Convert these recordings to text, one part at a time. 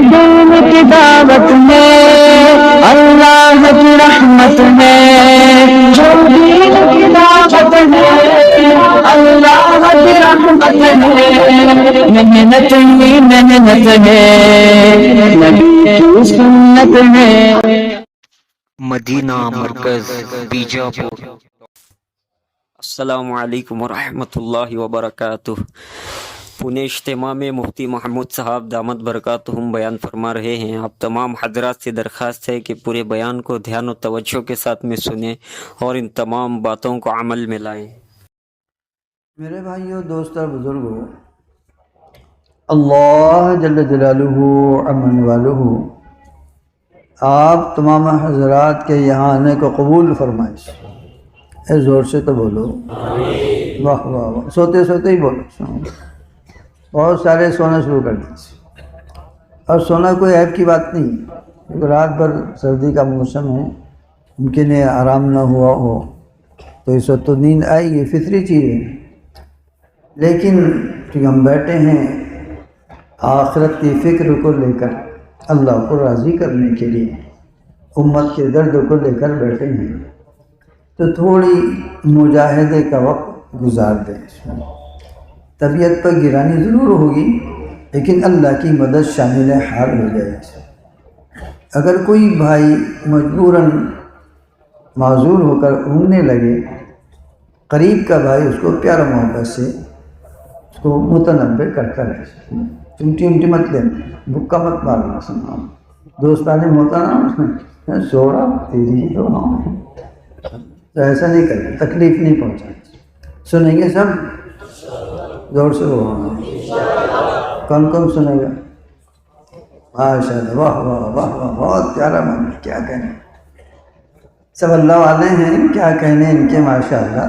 دین کی دعوت میں اللہ کی رحمت ہے، جو دین کی دعوت ہے اللہ کی رحمت ہے، محنت ہی محنت ہے، نبی کی سنت ہے۔ مدینہ مرکز بیجاپور۔ السلام علیکم ورحمۃ اللہ وبرکاتہ۔ پونے اجتماع میں مفتی محمود صاحب دامت برکاتہم بیان فرما رہے ہیں۔ آپ تمام حضرات سے درخواست ہے کہ پورے بیان کو دھیان و توجہ کے ساتھ میں سنیں اور ان تمام باتوں کو عمل میں لائیں۔ میرے بھائیوں، دوستوں، بزرگوں، اللہ جل جلالہ امن والہ آپ تمام حضرات کے یہاں آنے کو قبول فرمائے۔ اے زور سے تو بولو، واہ واہ واہ، سوتے سوتے ہی بولو۔ بہت سارے سونا شروع کر دیے، اور سونا کوئی عیب کی بات نہیں، کیونکہ رات بھر سردی کا موسم ہے، ممکن ہے آرام نہ ہوا ہو تو اس وقت تو نیند آئے گی، فطری چیز ہے۔ لیکن ہم بیٹھے ہیں آخرت کی فکر کو لے کر، اللہ کو راضی کرنے کے لیے، امت کے درد کو لے کر بیٹھے ہیں، تو تھوڑی مجاہدے کا وقت گزار دیں۔ طبیعت پر گرانی ضرور ہوگی، لیکن اللہ کی مدد شامل حال ہو جائے۔ اگر کوئی بھائی مجبوراً معذور ہو کر گھومنے لگے، قریب کا بھائی اس کو پیار محبت سے اس کو متنبع کرتا رہے، چمٹی امٹی مت لینا، بکا مت مارنا، سنا دوستانے ہوتا نا سوڑا تیری تو ایسا نہیں کرنا، تکلیف نہیں پہنچانی۔ سنیں گے سب؟ زور سے وہ کون کون سنے گا؟ ماشاء اللہ، واہ واہ واہ واہ، بہت پیارا من، کیا کہنے، سب اللہ والے ہیں، کیا کہنے ان کے ماشاء اللہ۔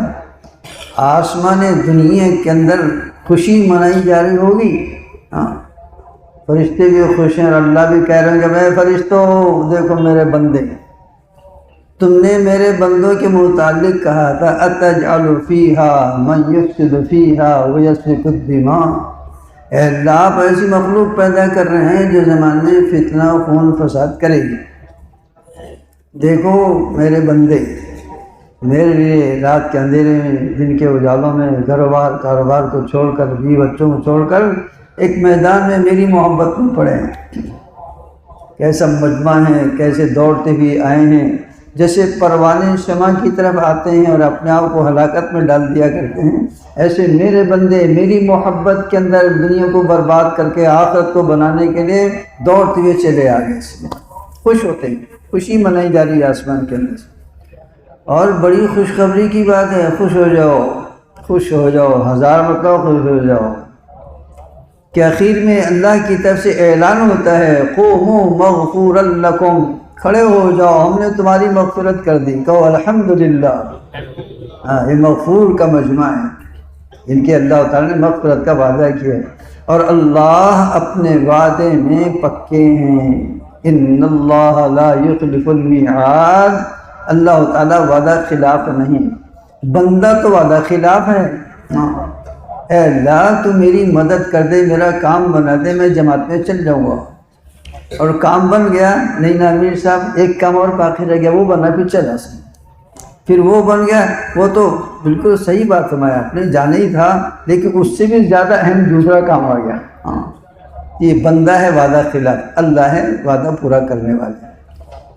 آسمان دنیا کے اندر خوشی منائی جا رہی ہوگی، ہاں، فرشتے بھی خوش ہیں اور اللہ بھی کہہ رہے ہیں کہ میں فرشتوں دیکھو میرے بندے، تم نے میرے بندوں کے متعلق کہا تھا اتجعل فیہا من یفسد فیہا ویسفک الدماء، اے اللہ آپ ایسی مخلوق پیدا کر رہے ہیں جو زمانے میں فتنہ و خون فساد کرے گی۔ دیکھو میرے بندے، میرے لیے رات کے اندھیرے میں، دن کے اجالوں میں، کاروبار کو چھوڑ کر، بیوی بچوں کو چھوڑ کر ایک میدان میں میری محبت میں پڑے ہیں۔ کیسا مجمع ہے، کیسے دوڑتے بھی آئے ہیں، جیسے پروانے شمع کی طرف آتے ہیں اور اپنے آپ کو ہلاکت میں ڈال دیا کرتے ہیں، ایسے میرے بندے میری محبت کے اندر دنیا کو برباد کر کے آخرت کو بنانے کے لیے دوڑتے ہوئے چلے آگے، خوش ہوتے ہیں، خوشی منائی جا رہی ہے آسمان کے اندر۔ اور بڑی خوشخبری کی بات ہے، خوش ہو جاؤ، خوش ہو جاؤ، ہزار مرتبہ خوش ہو جاؤ کہ آخر میں اللہ کی طرف سے اعلان ہوتا ہے قوموا مغفورا لکم، کھڑے ہو جاؤ، ہم نے تمہاری مغفرت کر دی، کہو الحمدللہ۔ یہ مغفور کا مجمع ہے، ان کے اللہ تعالیٰ نے مغفرت کا وعدہ کیا ہے، اور اللہ اپنے وعدے میں پکے ہیں۔ ان اللہ لا یخلف المیعاد، اللہ تعالیٰ وعدہ خلاف نہیں، بندہ تو وعدہ خلاف ہے۔ اے اللہ تو میری مدد کر دے، میرا کام بنا دے، میں جماعت میں چل جاؤں گا، اور کام بن گیا نہیں نا امیر صاحب، ایک کام اور باقی رہ گیا، وہ بنا پھر چلا سکتا، پھر وہ بن گیا، وہ تو بالکل صحیح بات فرمایا آپ نے، جانا ہی تھا، لیکن اس سے بھی زیادہ اہم دوسرا کام آ گیا۔ یہ بندہ ہے وعدہ خلاف، اللہ ہے وعدہ پورا کرنے والا۔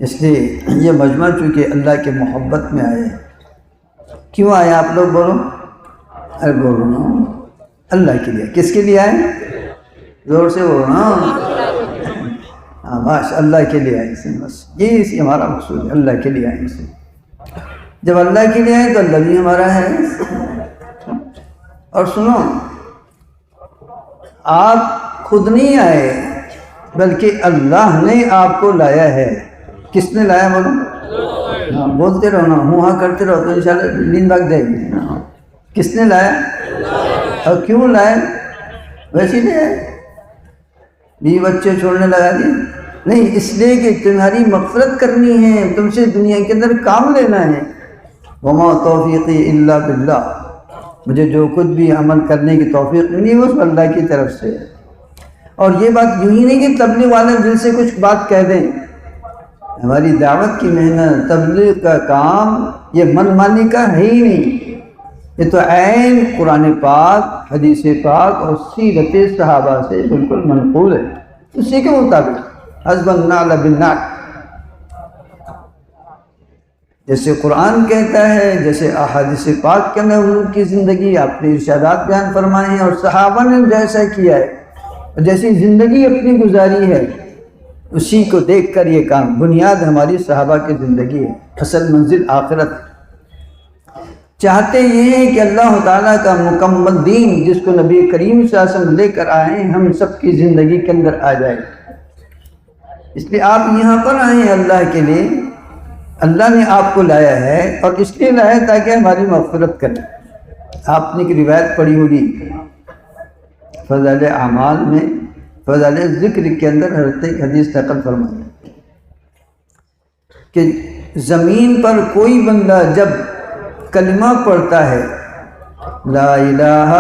اس لیے یہ مجمع چونکہ اللہ کے محبت میں آئے، کیوں آئے آپ لوگ بولو؟ ارے بولو نا، اللہ کے لیے۔ کس کے لیے آئے؟ زور سے بولو نا۔ بس اللہ کے لیے آئے، بس یہ ہمارا مقصود ہے، اللہ کے لیے آئے۔ جب اللہ کے لیے آئے تو اللہ بھی ہمارا ہے۔ اور سنو، آپ خود نہیں آئے بلکہ اللہ نے آپ کو لایا ہے۔ کس نے لایا بولو؟ بولتے رہو نا، ہوں ہاں کرتے رہو تو انشاءاللہ نیند بھاگ جائے گی۔ کس نے لایا اور کیوں لائے؟ ویسے نہیں آئے، بیوی بچے چھوڑنے لگا دیے نہیں، اس لیے کہ تمہاری مغفرت کرنی ہے، تم سے دنیا کے اندر کام لینا ہے۔ وما توفیقی الا باللہ، مجھے جو کچھ بھی عمل کرنے کی توفیق ملی وہ اللہ کی طرف سے، اور یہ بات یوں ہی نہیں کہ تبلیغ والے دل سے کچھ بات کہہ دیں. ہماری دعوت کی محنت، تبلیغ کا کام یہ من مانی کا ہے ہی نہیں. یہ تو عین قرآن پاک، حدیث پاک اور سیرت صحابہ سے بالکل منقول ہے. اسی کے مطابق حسب النعل بالنعل، جیسے قرآن کہتا ہے، جیسے احادیث پاک کے میں حضور کی زندگی، آپ نے ارشادات بیان فرمائے ہیں اور صحابہ نے جیسا کیا ہے، جیسی زندگی اپنی گزاری ہے، اسی کو دیکھ کر یہ کام. بنیاد ہماری صحابہ کی زندگی ہے، اصل منزل آخرت. چاہتے یہ ہیں کہ اللہ تعالیٰ کا مکمل دین جس کو نبی کریم صلی اللہ علیہ وسلم لے کر آئے ہیں ہم سب کی زندگی کے اندر آ جائے. اس لیے آپ یہاں پر آئے ہیں اللہ کے لیے. اللہ نے آپ کو لایا ہے اور اس لیے لایا ہے تاکہ ہماری مغفرت کرے. آپ نے ایک روایت پڑھی ہوگی فضائل اعمال میں، فضائل ذکر کے اندر حضرت ایک حدیث نقل فرمائی کہ زمین پر کوئی بندہ جب کلمہ پڑھتا ہے لا الہ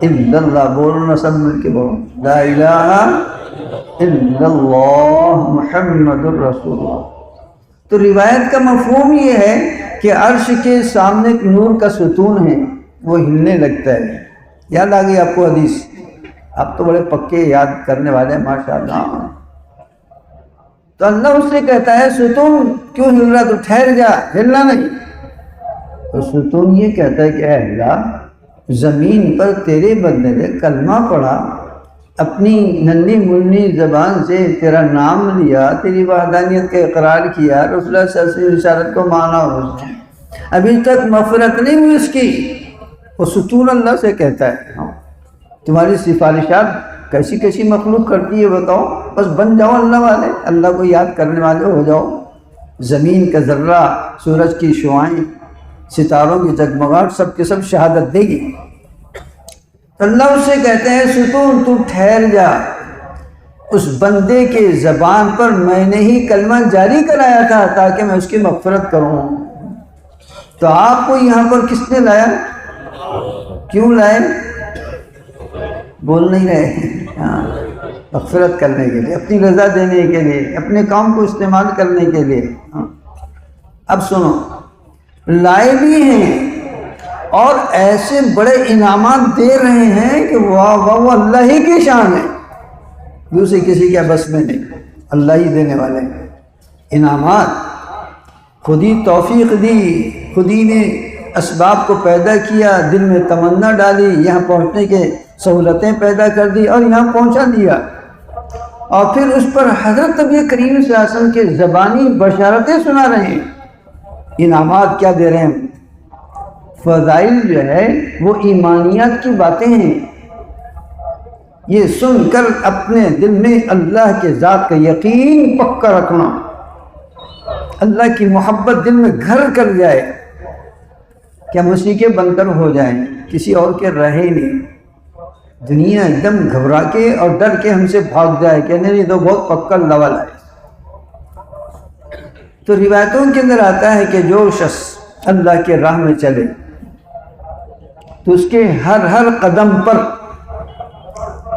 الا اللہ، بولنا سب مل کے بولو لا الہ الا اللہ محمد الرسول اللہ، تو روایت کا مفہوم یہ ہے کہ عرش کے سامنے ایک نور کا ستون ہے، وہ ہلنے لگتا ہے. یاد آ گئی آپ کو حدیث؟ آپ تو بڑے پکے یاد کرنے والے ہیں ماشاءاللہ. تو اللہ اس سے کہتا ہے ستون کیوں ہل رہا، تو ٹھہر جا، ہلنا نہیں. تو ستون یہ کہتا ہے کہ اے اللہ، زمین پر تیرے بندے نے کلمہ پڑھا، اپنی ننھی منی زبان سے تیرا نام لیا، تیری وحدانیت کا اقرار کیا، رسول اللہ صلی اللہ علیہ وسلم رسالت کو مانا، اس نے ابھی تک مغفرت نہیں ہوئی اس کی. وہ ستون اللہ سے کہتا ہے تمہاری سفارشات کیسی کیسی مخلوق کرتی ہے بتاؤ، بس بن جاؤ اللہ والے، اللہ کو یاد کرنے والے ہو جاؤ. زمین کا ذرہ، سورج کی شعاعیں، ستاروں کی جگمگاہٹ سب کے سب شہادت دے گی. اللہ اس سے کہتے ہیں ستون تو ٹھہر جا، اس بندے کے زبان پر میں نے ہی کلمہ جاری کرایا تھا تاکہ میں اس کی مغفرت کروں. تو آپ کو یہاں پر کس نے لایا، کیوں لائے؟ بول نہیں رہے. مغفرت کرنے کے لیے، اپنی رضا دینے کے لیے، اپنے کام کو استعمال کرنے کے لیے. اب سنو، لائے بھی ہیں اور ایسے بڑے انعامات دے رہے ہیں کہ واہ واہ، وہ اللہ ہی کی شان ہے، دوسرے کسی کے بس میں نہیں، اللہ ہی دینے والے ہیں انعامات. خود ہی توفیق دی، خود ہی نے اسباب کو پیدا کیا، دل میں تمنا ڈالی، یہاں پہنچنے کے سہولتیں پیدا کر دی اور یہاں پہنچا دیا. اور پھر اس پر حضرت نبی کریم صلی اللہ علیہ وسلم کے زبانی بشارتیں سنا رہے ہیں. انعامات کیا دے رہے ہیں؟ فضائل جو ہے وہ ایمانیات کی باتیں ہیں. یہ سن کر اپنے دل میں اللہ کے ذات کا یقین پکا رکھنا، اللہ کی محبت دل میں گھر کر جائے کہ ہم اسی کے بن کر ہو جائیں، کسی اور کے رہے نہیں. دنیا ایک دم گھبرا کے اور ڈر کے ہم سے بھاگ جائے کہ نہیں تو بہت پکا اللہ والا ہے. تو روایتوں کے اندر آتا ہے کہ جو شخص اللہ کے راہ میں چلے تو اس کے ہر قدم پر،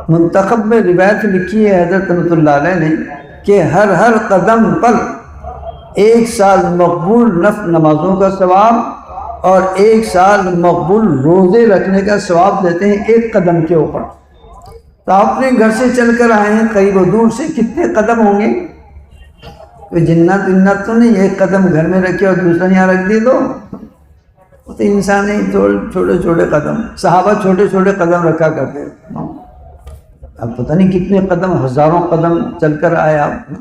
منتخب میں روایت لکھی ہے حضرت رحمۃ اللہ علیہ نے کہ ہر قدم پر 1 سال مقبول نفل نمازوں کا ثواب اور 1 سال مقبول روزے رکھنے کا ثواب دیتے ہیں ایک قدم کے اوپر. تو آپ نے گھر سے چل کر آئے ہیں قریب و دور سے، کتنے قدم ہوں گے؟ کوئی جنت تو نہیں ایک قدم گھر میں رکھے اور دوسرا یہاں رکھ دی. تو انسان ہی چھوٹے چھوٹے قدم، صحابہ چھوٹے چھوٹے قدم رکھا کرتے. اب پتہ نہیں کتنے قدم، ہزاروں قدم چل کر آئے آپ.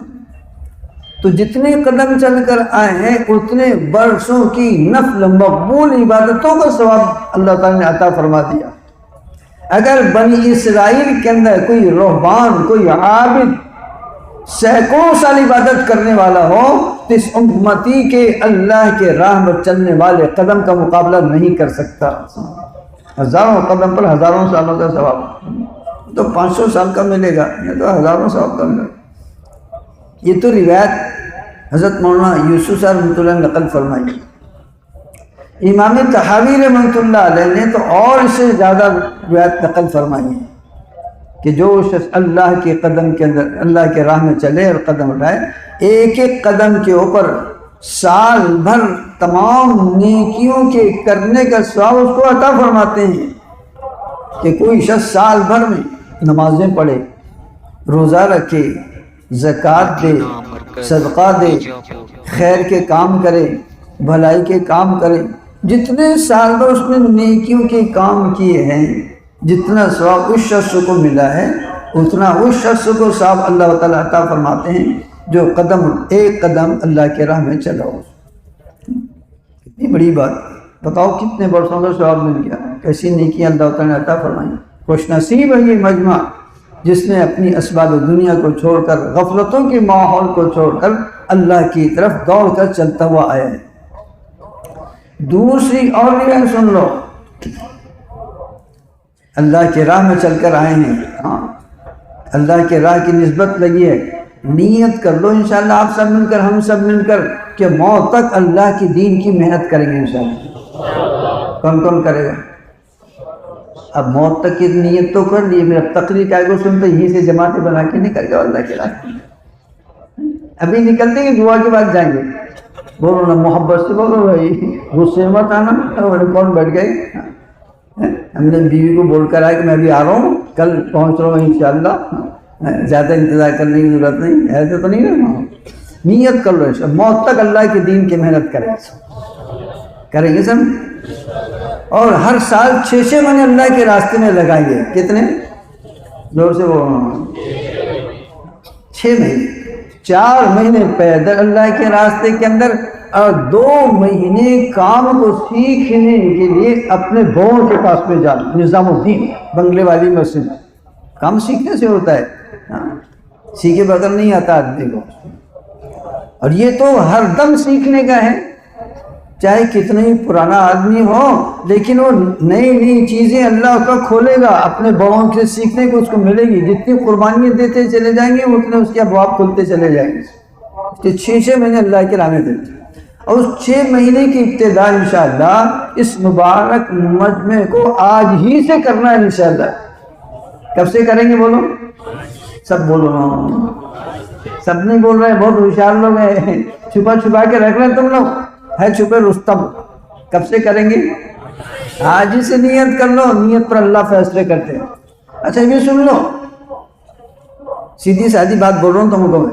تو جتنے قدم چل کر آئے ہیں اتنے برسوں کی نفل مقبول عبادتوں کا ثواب اللہ تعالیٰ نے عطا فرما دیا. اگر بنی اسرائیل کے اندر کوئی رہبان، کوئی عابد سینکڑوں سال عبادت کرنے والا ہو تو اس امتی کے اللہ کے راہ میں چلنے والے قدم کا مقابلہ نہیں کر سکتا. ہزاروں قدم پر ہزاروں سالوں کا ثواب، تو 500 سال کا ملے گا، یہ تو ہزاروں سال کا ملے گا. یہ تو روایت حضرت مولانا یوسف صاحب رحمۃ اللہ نے نقل فرمائی. امام طحاوی رحمۃ اللہ علیہ نے تو اور اس سے زیادہ روایت نقل فرمائی ہے کہ جو شخص اللہ کے قدم کے اندر اللہ کے راہ میں چلے اور قدم اٹھائے، ایک ایک قدم کے اوپر سال بھر تمام نیکیوں کے کرنے کا ثواب اس کو عطا فرماتے ہیں۔ کہ کوئی شخص سال بھر میں نمازیں پڑھے، روزہ رکھے، زکوٰۃ دے، صدقہ دے، خیر کے کام کرے، بھلائی کے کام کرے، جتنے سال بھر اس نے نیکیوں کے کام کیے ہیں، جتنا ثواب اس شخص کو ملا ہے اتنا اس شخص کو ثواب اللہ تعالیٰ عطا فرماتے ہیں جو ایک قدم اللہ کے راہ میں چلا ہو۔ کتنی بڑی بات، بتاؤ کتنے برسوں کا ثواب مل گیا، کیسی نیکی اللہ تعالیٰ نے عطا فرمائی۔ خوش نصیب ہے یہ مجمع جس نے اپنی اسباب دنیا کو چھوڑ کر، غفلتوں کے ماحول کو چھوڑ کر اللہ کی طرف دوڑ کر چلتا ہوا آیا ہے۔ دوسری اور یہ سن لو، اللہ کے راہ میں چل کر آئے ہیں، ہاں اللہ کے راہ کی نسبت لگی ہے، نیت کر لو انشاءاللہ آپ سب مل کر، ہم سب مل کر، کہ موت تک اللہ کی دین کی محنت کریں گے انشاءاللہ۔ کون کون کرے گا؟ اب موت تک کی نیت تو کر لی، پھر اب تقریر کا کو سنتے یہیں سے جماعتیں بنا کے نکل جاؤ اللہ کے راستے میں۔ ابھی نکلتے ہیں دعا کے بعد جائیں گے، بولو نا محبت سے بولو بھائی، غصے مت آنا، کون بیٹھ گئے؟ ہم نے بیوی کو بول کر آیا کہ میں بھی آ رہا ہوں، کل پہنچ رہا ہوں انشاءاللہ، زیادہ انتظار کرنے کی ضرورت نہیں، ایسے تو نہیں رہنا، نیت کر لو موت تک اللہ کے دین کی محنت کریں گے سب، اور ہر سال 6 مہینے اللہ کے راستے میں لگائیں گے۔ کتنے؟ زور سے وہ 6 مہینے، 4 مہینے پیدل اللہ کے راستے کے اندر، اور 2 مہینے کام کو سیکھنے کے لیے اپنے بہن کے پاس میں جانا، نظام الدین بنگلے والی مسجد۔ کام سیکھنے سے ہوتا ہے، سیکھے بغیر نہیں آتا آدمی کو، اور یہ تو ہر دم سیکھنے کا ہے، چاہے کتنا ہی پرانا آدمی ہو، لیکن وہ نئی نئی چیزیں اللہ اس کا کھولے گا، اپنے بڑوں سے سیکھنے کو اس کو ملے گی، جتنی قربانیاں دیتے چلے جائیں گے اتنے اس کے ابواب کھلتے چلے جائیں گے۔ 6 مہینے اللہ کے راہ میں دیتے، اور اس 6 مہینے کی ابتدا انشاءاللہ اس مبارک مجمع کو آج ہی سے کرنا ہے انشاءاللہ۔ کب سے کریں گے بولو؟ سب بولو نا، سب نہیں بول رہے، بہت ہوشیار لوگ ہیں، چھپا چھپا کے رکھ رہے ہیں تم لوگ، ہے چھپے رستم۔ کب سے کریں گے؟ آج ہی سے نیت کر لو، نیت پر اللہ فیصلے کرتے ہیں۔ اچھا یہ سن لو، سیدھی سادھی بات بول رہا ہوں تم کو،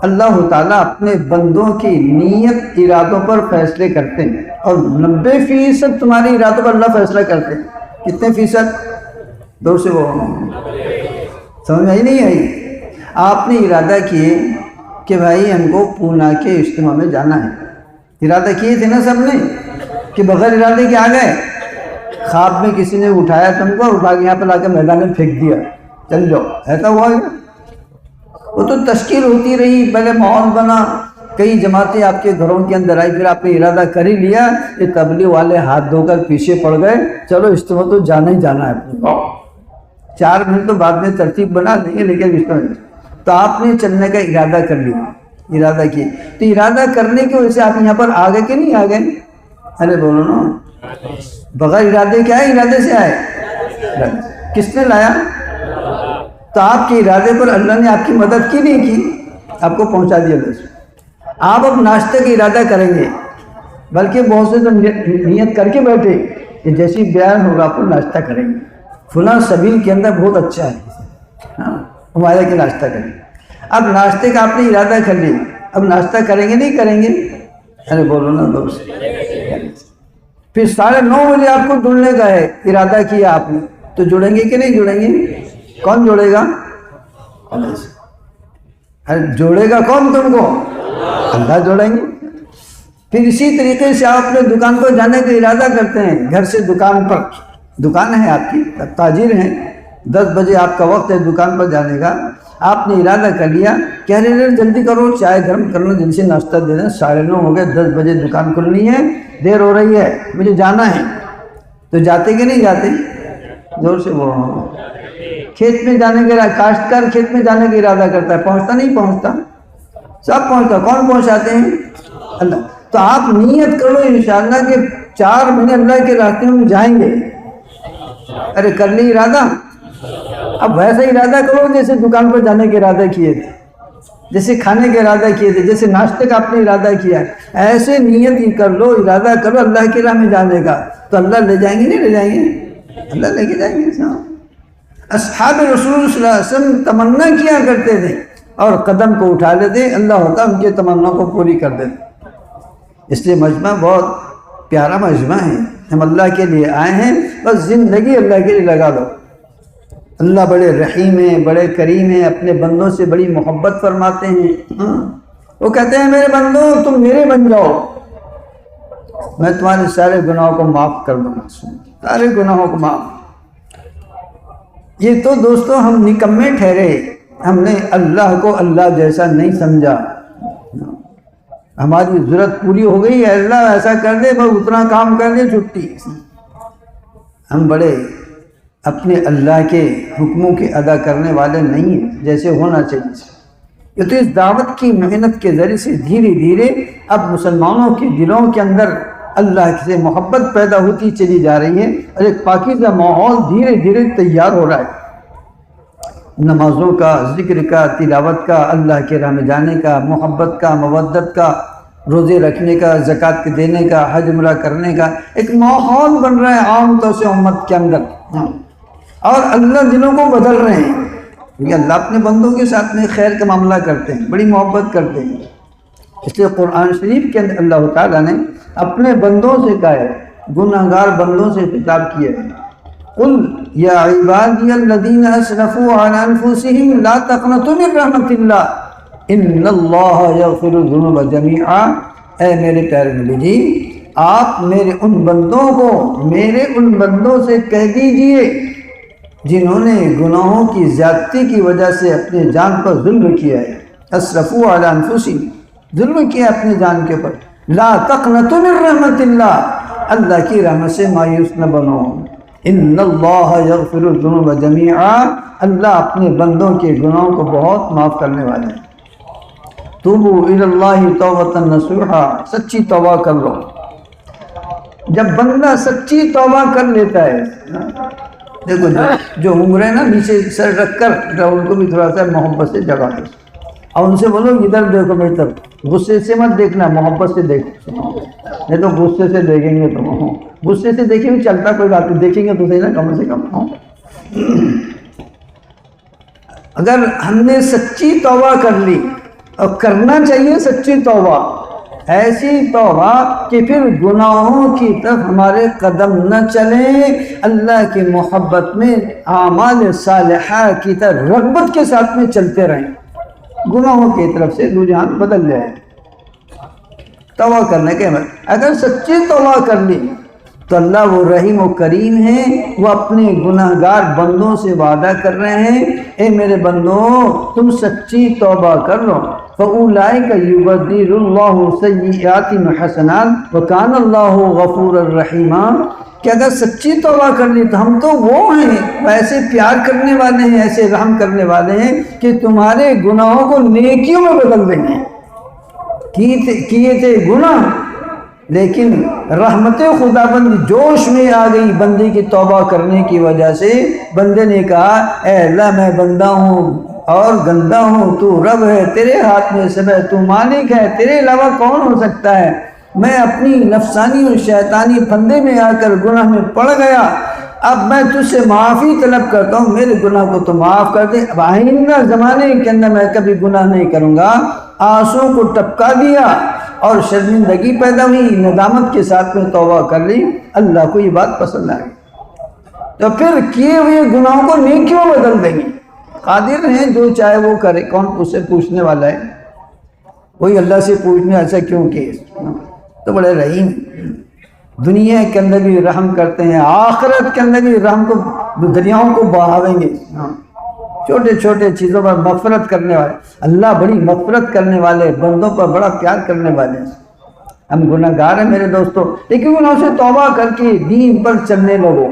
اللہ تعالیٰ اپنے بندوں کی نیت ارادوں پر فیصلے کرتے ہیں، اور 90% تمہاری ارادوں پر اللہ فیصلہ کرتے ہیں۔ کتنے فیصد؟ دور سے وہ سمجھ آئی نہیں آئی؟ آپ نے ارادہ کیے کہ بھائی ہم کو پونا کے اجتماع میں جانا ہے، ارادہ کیے تھے نا سب نے، کہ بغیر ارادے کے آ گئے، خواب میں کسی نے اٹھایا تم کو، اٹھا کے یہاں پہ لا کے میدان میں پھینک دیا، چل جاؤ، ایسا ہوا ہے؟ وہ تو تشکیل ہوتی رہی، پہلے ماحول بنا، کئی جماعتیں آپ کے گھروں کے اندر آئی، پھر آپ نے ارادہ کر ہی لیا، یہ تبلیغ والے ہاتھ دھو کر پیچھے پڑ گئے، چلو اجتماع تو جانا ہی جانا ہے اپنے کو، 4 منٹ تو بعد میں ترتیب بنا دیں گے، لیکن اجتماع تو آپ نے چلنے کا ارادہ کر لیا، ارادہ کی، تو ارادہ کرنے کی وجہ سے آپ یہاں پر آ گئے کہ نہیں آ گئے؟ ارے بولو نا، بغیر ارادے کے آئے، ارادے سے آئے، کس نے لایا؟ تو آپ کے ارادے پر اللہ نے آپ کی مدد کی نہیں کی، آپ کو پہنچا دیا بس۔ آپ اب ناشتے کا ارادہ کریں گے، بلکہ بہت سے تو نیت کر کے بیٹھے کہ جیسی بیان ہوگا آپ کو ناشتہ کریں گے، فلاں سبیل کے اندر بہت اچھا ہے، ہاں ہمارے کے ناشتہ کریں گے۔ اب ناشتے کا آپ نے ارادہ کر لیا، اب ناشتہ کریں گے نہیں کریں گے؟ ارے بولو نا دوست، پھر 9:30 بجے آپ کو جڑنے کا ہے، ارادہ کیا آپ نے، تو جڑیں گے کہ نہیں جڑیں گے؟ کون جوڑے گا؟ ارے جوڑے گا کون تم کو؟ اللہ جوڑیں گے۔ پھر اسی طریقے سے آپ اپنے دکان پر جانے کا ارادہ کرتے ہیں، گھر سے دکان پر، دکان ہے آپ کی، تاجر ہیں، 10 بجے آپ کا وقت ہے دکان پر جانے کا، آپ نے ارادہ کر لیا کہ ارے جلدی کرو، چائے گرم کرنا، جلدی سے ناشتہ دے دیں، 9:30 ہو گئے، 10 بجے دکان کھلنی ہے، دیر ہو رہی ہے، مجھے جانا ہے، تو جاتے کہ نہیں جاتے؟ زور سے بولو۔ کھیت میں جانے کے کاشتکار کھیت میں جانے کا ارادہ کرتا ہے، پہنچتا نہیں پہنچتا؟ سب پہنچتا، کون پہنچاتے ہیں؟ اللہ۔ تو آپ نیت کرو انشاءاللہ کہ 4 مہینے اللہ کے راستے میں جائیں گے۔ ارے کر لی ارادہ، اب ویسا ارادہ کرو جیسے دکان پر جانے کے ارادہ کیے تھے، جیسے کھانے کے ارادہ کیے تھے، جیسے ناشتے کا آپ نے ارادہ کیا ہے، ایسے نیت ہی کر لو، ارادہ کرو اللہ کی راہ میں جانے کا، تو اللہ لے جائیں گے نہیں لے جائیں گے؟ اللہ لے کے جائیں گے۔ اصحاب رسول صلی اللہ علیہ وسلم تمنا کیا کرتے تھے اور قدم کو اٹھا لیتے، اللہ ہوتا ان کے تمنا کو پوری کر دیتے۔ اس لیے مجمع بہت پیارا مجمع ہے، ہم اللہ کے لیے آئے ہیں، بس زندگی اللہ کے لیے لگا دو۔ اللہ بڑے رحیم ہیں، بڑے کریم ہیں، اپنے بندوں سے بڑی محبت فرماتے ہیں۔ وہ کہتے ہیں میرے بندو تم میرے بن جاؤ، میں تمہارے سارے گناہوں کو معاف کر دوں گا، سارے گناہوں کو معاف۔ یہ تو دوستو ہم نکمے ٹھہرے، ہم نے اللہ کو اللہ جیسا نہیں سمجھا، ہماری ضرورت پوری ہو گئی ہے، اللہ ایسا کر دے بس اتنا کام کر دے چھٹی۔ ہم بڑے اپنے اللہ کے حکموں کے ادا کرنے والے نہیں ہیں جیسے ہونا چاہیے۔ یہ تو اس دعوت کی محنت کے ذریعے سے دھیرے دھیرے اب مسلمانوں کے دلوں کے اندر اللہ سے محبت پیدا ہوتی چلی جا رہی ہے اور ایک پاکیزہ ماحول دھیرے دھیرے تیار ہو رہا ہے، نمازوں کا، ذکر کا، تلاوت کا، اللہ کے راہ میں جانے کا، محبت کا، مودت کا، روزے رکھنے کا، زکوٰۃ دینے کا، حج عمرہ کرنے کا ایک ماحول بن رہا ہے عام طور سے امت کے اندر، اور اللہ دلوں کو بدل رہے ہیں، کیونکہ اللہ اپنے بندوں کے ساتھ میں خیر کا معاملہ کرتے ہیں، بڑی محبت کرتے ہیں۔ اس لیے قرآن شریف کے اندر اللہ تعالیٰ نے اپنے بندوں سے کہا ہے، گناہگار بندوں سے خطاب کیا ہے، قل یا عبادی الذین اسرفوا علی انفسہم لا تقنطوا من رحمت اللہ ان اللہ یغفر الذنوب جمیعا۔ اے میرے پیارے نبی جی، آپ میرے ان بندوں سے کہہ دیجئے جنہوں نے گناہوں کی زیادتی کی وجہ سے اپنے جان پر ظلم کیا ہے، اسرفوا علی انفسہم، ظلم کیا اپنے جان کے اوپر، لا تقنطوا من رحمت اللہ، اللہ کی رحمت سے مایوس نہ بنو، ان اللہ یغفر الذنوب جمیعا، اللہ اپنے بندوں کے گناہوں کو بہت معاف کرنے والے ہیں۔ توبوا الی اللہ توبۃ نصوحا، سچی توبہ کر لو۔ جب بندہ سچی توبہ کر لیتا ہے، دیکھو جو عمر ہے نا نیچے سر رکھ کر ان کو بھی تھوڑا سا محبت سے جگا دو اور ان سے بولو ادھر دیکھو میری طرف، غصے سے مت دیکھنا، محبت سے دیکھو، نہیں تو غصے سے دیکھیں گے تو غصے سے دیکھیں گے چلتا کوئی بات نہیں، دیکھیں گے تو صحیح نا کم سے کم۔ اگر ہم نے سچی توبہ کر لی، اور کرنا چاہیے سچی توبہ، ایسی توبہ کہ پھر گناہوں کی طرف ہمارے قدم نہ چلیں، اللہ کی محبت میں اعمال صالحہ کی طرف رغبت کے ساتھ میں چلتے رہیں، گناہوں کی طرف سے رجحان بدل جائے۔ توبہ کرنے کے بعد اگر سچی توبہ کر لی تو اللہ وہ رحیم و کریم ہے، وہ اپنے گناہگار بندوں سے وعدہ کر رہے ہیں، اے میرے بندوں تم سچی توبہ کر لو، فَأُولَئِكَ يُبَدِّلُ اللَّهُ سَيِّئَاتِهِمْ حَسَنَاتٍ وَكَانَ اللَّهُ غَفُورًا رَحِيمًا۔ کہ اگر سچی توبہ کر لی تو ہم تو وہ ہیں، ایسے پیار کرنے والے ہیں، ایسے رحم کرنے والے ہیں کہ تمہارے گناہوں کو نیکیوں میں بدل دیں گے۔ کیے تھے گناہ لیکن رحمت خدا بند جوش میں آ گئی بندے کی توبہ کرنے کی وجہ سے، بندے نے کہا اے اللہ میں بندہ ہوں اور گندہ ہوں، تو رب ہے، تیرے ہاتھ میں سب ہے، تو مالک ہے، تیرے علاوہ کون ہو سکتا ہے، میں اپنی نفسانی اور شیطانی پھندے میں آ کر گناہ میں پڑ گیا، اب میں تجھ سے معافی طلب کرتا ہوں، میرے گناہ کو تو معاف کر دے، اب آئندہ زمانے کے اندر میں کبھی گناہ نہیں کروں گا۔ آنسوں کو ٹپکا دیا اور شرمندگی پیدا ہوئی، ندامت کے ساتھ میں توبہ کر لی، اللہ کو یہ بات پسند آ گئی، تو پھر کیے ہوئے گناہوں کو نیکیوں میں بدل دیں گے۔ قادر ہیں جو چاہے وہ کرے، کون اس سے پوچھنے والا ہے، وہی اللہ سے پوچھنے ایسا کیوں کہ تو بڑے رحیم، دنیا کے اندر بھی رحم کرتے ہیں، آخرت کے اندر بھی رحم کو دریاؤں کو بہاویں گے، چھوٹے چھوٹے چیزوں پر مغفرت کرنے والے، اللہ بڑی مغفرت کرنے والے، بندوں پر بڑا پیار کرنے والے ہیں۔ ہم گناہ گار ہیں میرے دوستو، لیکن گناہوں سے توبہ کر کے دین پر چلنے لگو،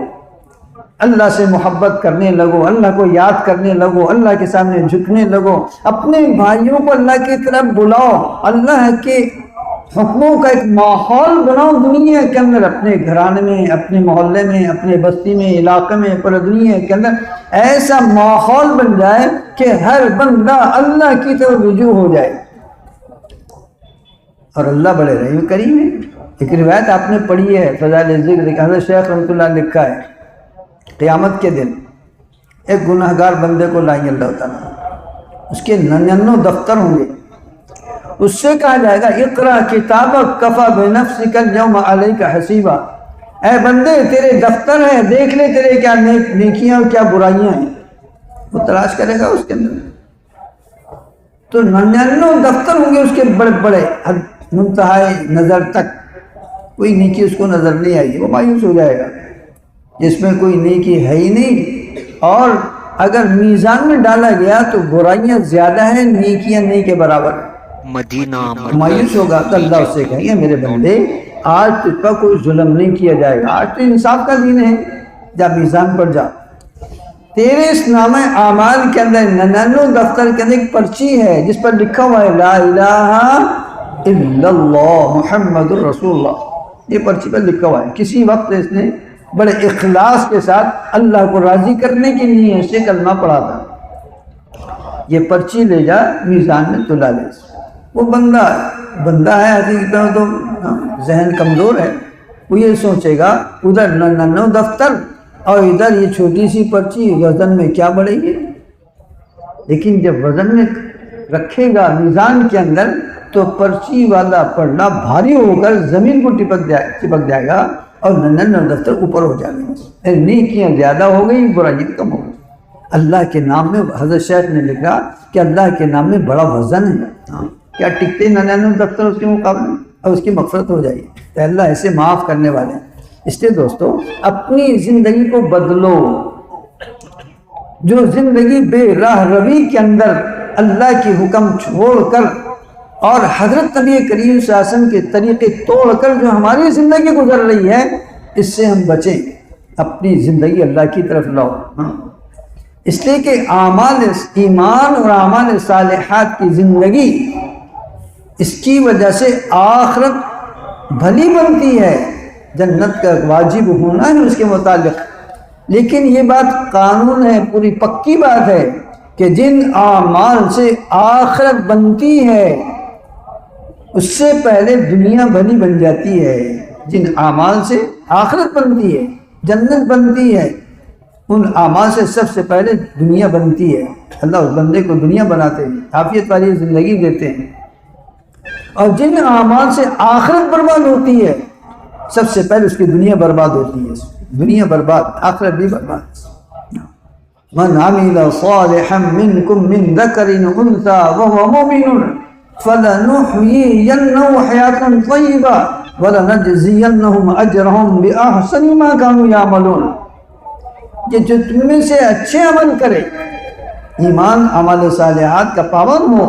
اللہ سے محبت کرنے لگو، اللہ کو یاد کرنے لگو، اللہ کے سامنے جھکنے لگو، اپنے بھائیوں کو اللہ کی طرف بلاؤ، اللہ کے حکموں کا ایک ماحول بناؤ دنیا کے اندر، اپنے گھرانے میں، اپنے محلے میں، اپنے بستی میں، علاقے میں، پورے دنیا کے اندر ایسا ماحول بن جائے کہ ہر بندہ اللہ کی طرف رجوع ہو جائے۔ اور اللہ بڑے رحیم کریم ہے۔ ایک روایت آپ نے پڑھی ہے فضائل ذکر کہ حضرت شیخ رحمۃ اللہ نے لکھا ہے، قیامت کے دن ایک گناہ گار بندے کو لائیں گے اللہ تعالیٰ، اس کے 99 دفتر ہوں گے، اس سے کہا جائے گا اقرا کتابک کفا بنفسک اليوم علیک حسیبا، اے بندے تیرے دفتر ہیں، دیکھ لے تیرے کیا نیکیاں اور کیا برائیاں ہیں۔ وہ تلاش کرے گا اس کے اندر، تو 99 دفتر ہوں گے اس کے بڑے بڑے، منتہائی نظر تک کوئی نیکی اس کو نظر نہیں آئے گی، وہ مایوس ہو جائے گا، جس میں کوئی نیکی ہے ہی نہیں، اور اگر میزان میں ڈالا گیا تو برائیاں زیادہ ہیں، نیکیاں نہیں کے برابر۔ مدینہ مایوس ہوگا تو اللہ اس سے کہیں گے میرے بندے آج تجھ پر کوئی ظلم نہیں کیا جائے گا، آج تو انصاف کا دن ہے، جا میزان پر جا، تیرے اس نامہ اعمال کے اندر 99 دفتر کے اندر ایک پرچی ہے جس پر لکھا ہوا ہے لا الہ الا اللہ محمد الرسول اللہ، یہ پرچی پر لکھا ہوا ہے۔ کسی وقت اس نے بڑے اخلاص کے ساتھ اللہ کو راضی کرنے کے لیے اسے کلمہ پڑھا تھا، یہ پرچی لے جا میزان میں تلا لے۔ وہ بندہ ہے حقیقت میں تو ذہن کمزور ہے، وہ یہ سوچے گا ادھر 99 دفتر اور ادھر یہ چھوٹی سی پرچی، وزن میں کیا بڑھے گی؟ لیکن جب وزن میں رکھے گا میزان کے اندر تو پرچی والا پڑھنا بھاری ہو کر زمین کو چپک جائے گا اور 99 دفتر اوپر ہو جائے گا، نیکیاں زیادہ ہو گئی، برائیاں کم ہو گئی۔ اللہ کے نام میں حضرت شیخ نے لکھا کہ اللہ کے نام میں بڑا وزن ہے، کیا ٹکتے 99 دفتر اس کے مقابلے، اور اس کی مغفرت ہو جائے گی، تو اللہ ایسے معاف کرنے والے ہیں۔ اس لیے دوستو اپنی زندگی کو بدلو، جو زندگی بے راہ روی کے اندر اللہ کی حکم چھوڑ کر اور حضرت نبی کریم صلی اللہ علیہ وسلم کے طریقے توڑ کر جو ہماری زندگی گزر رہی ہے، اس سے ہم بچیں، اپنی زندگی اللہ کی طرف لاؤ۔ اس لیے کہ ایمان اور اعمال صالحات کی زندگی، اس کی وجہ سے آخرت بھلی بنتی ہے، جنت کا واجب ہونا ہے اس کے متعلق۔ لیکن یہ بات قانون ہے، پوری پکی بات ہے کہ جن اعمال سے آخرت بنتی ہے اس سے پہلے دنیا بھلی بن جاتی ہے۔ جن اعمال سے آخرت بنتی ہے، جنت بنتی ہے، ان اعمال سے سب سے پہلے دنیا بنتی ہے۔ اللہ اس بندے کو دنیا بناتے ہیں، عافیت والی زندگی دیتے ہیں، اور جن اعمال سے آخرت برباد ہوتی ہے سب سے پہلے اس کی دنیا برباد ہوتی ہے، دنیا برباد، آخرت بھی برباد۔ من عمل صالحا منکم من ذکر انثى وهو مؤمن فلنحيينه حیاتا طیبہ ولنجزینهم اجرهم باحسن ما كانوا يعملون۔ کہ جو تم میں سے اچھے عمل کرے، ایمان عمل صالحات کا پابند ہو،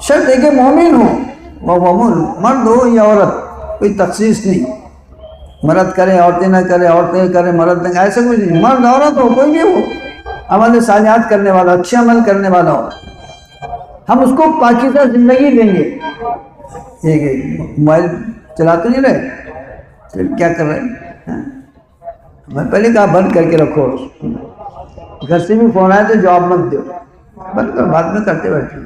شرط ہے کہ مومن ہو، وہ مرد ہو یا عورت، کوئی تخصیص نہیں، مرد کرے عورتیں نہ کرے، عورتیں کرے مرد نہ، ایسا کچھ نہیں، مرد عورت ہو کوئی بھی ہو، عمل صالحات کرنے والا، اچھے عمل کرنے والا ہو، ہم اس کو پاکیزہ زندگی دیں گے۔ یہ موبائل چلاتے نہیں رہے، پھر کیا کر رہے ہیں؟ میں پہلے کہا بند کر کے رکھو، گھر سے بھی فون آئے تو جواب مت دو، بند کر، بعد میں کرتے بیٹھے۔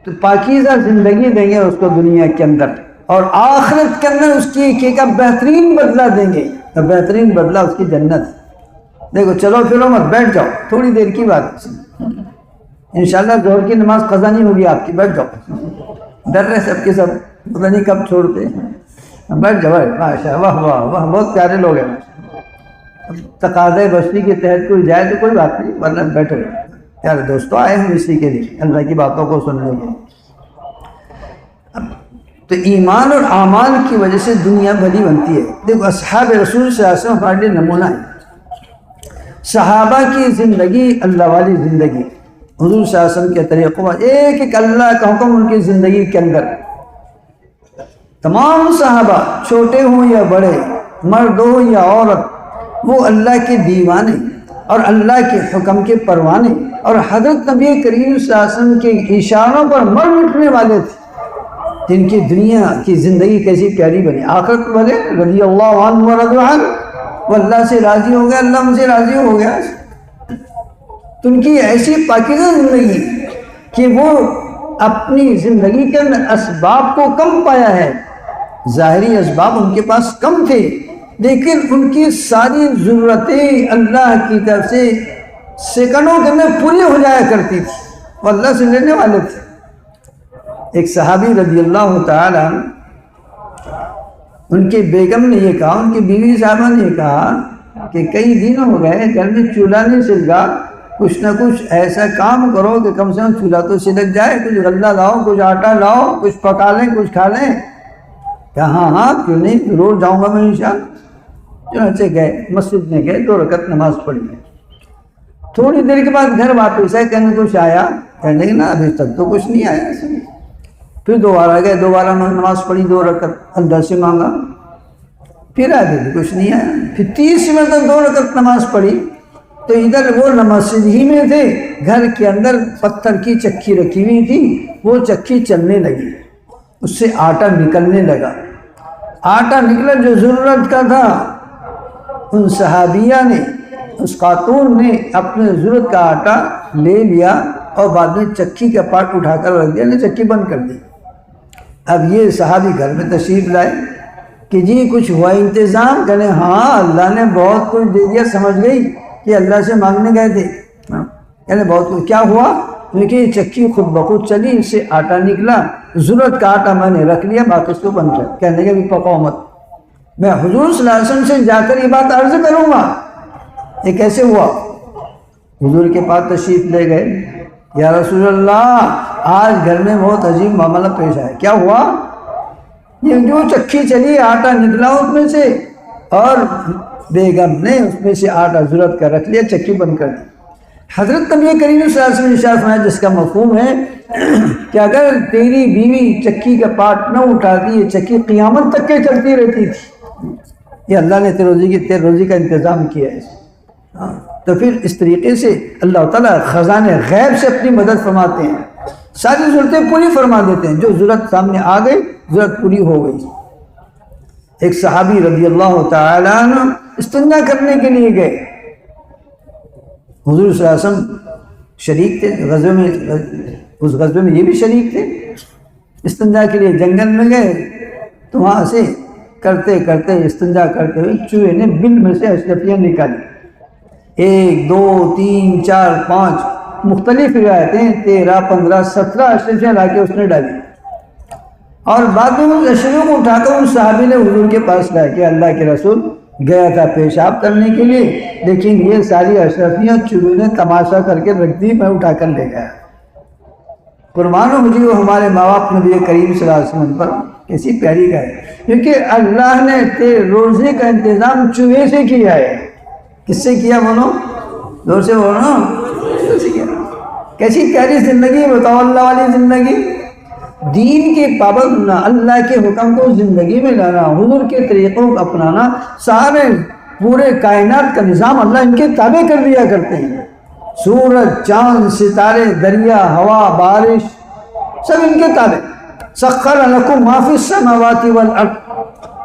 تو پاکیزہ زندگی دیں گے اس کو دنیا کے اندر، اور آخرت کے اندر اس کی کا بہترین بدلہ دیں گے، اور بہترین بدلہ اس کی جنت۔ دیکھو چلو پھرو مت، بیٹھ جاؤ، تھوڑی دیر کی بات، انشاءاللہ ظہر کی نماز قضا نہیں ہوگی آپ کی، بیٹھ جاؤ، ڈر رہے سب کے سب، پتہ نہیں کب چھوڑتے، بیٹھ جاؤ، ماشاء واہ واہ واہ، بہت پیارے لوگ ہیں۔ تقاضۂ بشری کے تحت کوئی جائے تو کوئی بات نہیں، ورنہ بیٹھو۔ پیارے دوستو آئے ہم اسی کے لیے، اللہ کی باتوں کو سننے کے لیے۔ تو ایمان اور اعمال کی وجہ سے دنیا بھلی بنتی ہے۔ دیکھو اصحاب رسول صلی اللہ علیہ وسلم ہمارے لیے نمونہ ہے، صحابہ کی زندگی اللہ والی زندگی، حضور صلی اللہ علیہ وسلم کے طریقوں پر ایک ایک اللہ کا حکم ان کی زندگی کے اندر۔ تمام صحابہ چھوٹے ہوں یا بڑے، مرد ہو یا عورت، وہ اللہ کے دیوانے، اور اللہ کے حکم کے پروانے اور حضرت نبی کریم صلی اللہ علیہ وسلم کے اشاروں پر مر مٹنے والے تھے، جن کی دنیا کی زندگی کیسی پیاری بنی، آخرت والے رضی اللہ عنہ ورضوا عنہ، وہ اللہ سے راضی ہو گیا، اللہ ان سے راضی ہو گیا۔ تو ان کی ایسی پاکیزہ زندگی کہ وہ اپنی زندگی کے اندر اسباب کو کم پایا ہے، ظاہری اسباب ان کے پاس کم تھے، لیکن ان کی ساری ضرورتیں اللہ کی طرف سے سیکنڈوں کے اندر پوری ہو جایا کرتی تھی، وہ اللہ سے لینے والے تھے۔ ایک صحابی رضی اللہ تعالی عنہ، ان کے بیگم نے یہ کہا، ان کی بیوی صاحبہ نے یہ کہا کہ کئی دن ہو گئے گھر میں چولہا نہیں سلکا، کچھ نہ کچھ ایسا کام کرو کہ کم سے کم چولہا تو سلک جائے، کچھ غلہ لاؤ، کچھ آٹا لاؤ، کچھ پکا لیں، کچھ کھا لیں۔ کہا ہاں کیوں نہیں، روز جاؤں گا میں انشاءاللہ۔ چنانچہ گئے، مسجد میں گئے، 2 رکعت نماز پڑھی۔ تھوڑی دیر کے بعد گھر واپس آئے، کہنے کچھ آیا، کہنے نا ابھی تک تو کچھ نہیں آیا۔ پھر دوبارہ گئے، دوبارہ نماز پڑھی 2 رکعت، اللہ سے مانگا، پھر آگے بھی کچھ نہیں آیا۔ پھر 30 منٹ تک 2 رکعت نماز پڑھی، تو ادھر وہ مسجد ہی میں تھے، گھر کے اندر پتھر کی چکی رکھی ہوئی تھی، وہ چکی چلنے لگی، اس سے آٹا نکلنے لگا۔ آٹا نکلا جو ضرورت کا تھا، ان صحابیہ نے، اس خاتون نے اپنے ضرورت کا آٹا لے لیا اور بعد میں چکی کا پارٹ اٹھا کر رکھ دیا، چکی بند کر دی۔ اب یہ صحابی گھر میں تشریف لائے کہ جی کچھ ہوا انتظام، کہنے ہاں اللہ نے بہت کچھ دے دیا، سمجھ گئی کہ اللہ سے مانگنے گئے تھے، کہنے بہت کچھ کیا ہوا، کیونکہ یہ چکی خود بخود چلی، اس سے آٹا نکلا، ضرورت کا آٹا میں نے رکھ لیا، باقی اس کو بند کر۔ کہنے کے بھی پکاؤ مت، میں حضور صلی اللہ علیہ وسلم سے جا کر یہ بات عرض کروں گا، یہ کیسے ہوا؟ حضور کے پاس تشریف لے گئے، یا رسول اللہ آج گھر میں بہت عجیب معاملہ پیش آیا۔ کیا ہوا؟ یہ جو چکی چلی، آٹا نکلا اس میں سے، اور بیگم نے اس میں سے آٹا ضرورت کا رکھ لیا، چکی بند کر دی۔ حضرت نبی کریم صلی اللہ علیہ وسلم نے ارشاد فرمایا، جس کا مفہوم ہے کہ اگر تیری بیوی چکی کا پارٹ نہ اٹھاتی، یہ چکی قیامت تک کے چلتی رہتی تھی۔ یہ اللہ نے تیرے روزی کا انتظام کیا ہے۔ تو پھر اس طریقے سے اللہ تعالیٰ خزانے غیب سے اپنی مدد فرماتے ہیں، ساری ضرورتیں پوری فرما دیتے ہیں، جو ضرورت سامنے آ گئی ضرورت پوری ہو گئی۔ ایک صحابی رضی اللہ تعالیٰ عنہ استنجا کرنے کے لیے گئے، حضور صلی اللہ علیہ وسلم شریک تھے غزوے میں، اس غزوے میں یہ بھی شریک تھے، استنجا کے لیے جنگل میں گئے، تو وہاں سے کرتے کرتے استنجا کرتے ہوئے چوہے نے بل میں سے اشرفیاں نکالی، 1 2 3 4 5 مختلف روایتیں، 13 15 17 اشرفیاں لا کے اس نے ڈالی، اور بعد میں اس اشرفیوں کو اٹھا کر اس صحابی نے حضور کے پاس لایا کہ اللہ کے رسول گیا تھا پیشاب کرنے کے لیے، لیکن یہ ساری اشرفیاں چوہے نے تماشا کر کے رکھ دی، میں اٹھا کر لے گیا۔ قربان ہو مجھے وہ ہمارے ماں باپ نبی کریم صلی اللہ علیہ وسلم پر کیسی پیاری کا ہے، کیونکہ اللہ نے تیرے روزے کا انتظام چوہے سے کیا ہے۔ کس سے کیا بولو؟ زور سے بولو، چوہے سے کیا۔ کیسی پیاری زندگی بتاؤ، اللہ والی زندگی، دین کے پابند ہونا، اللہ کے حکم کو زندگی میں لانا، حضور کے طریقوں کو اپنانا، سارے پورے کائنات کا نظام اللہ ان کے تابع کر دیا کرتے ہیں، سورج چاند ستارے دریا ہوا بارش سب ان کے تابع۔ سخر لکم ما فی السماوات والارض،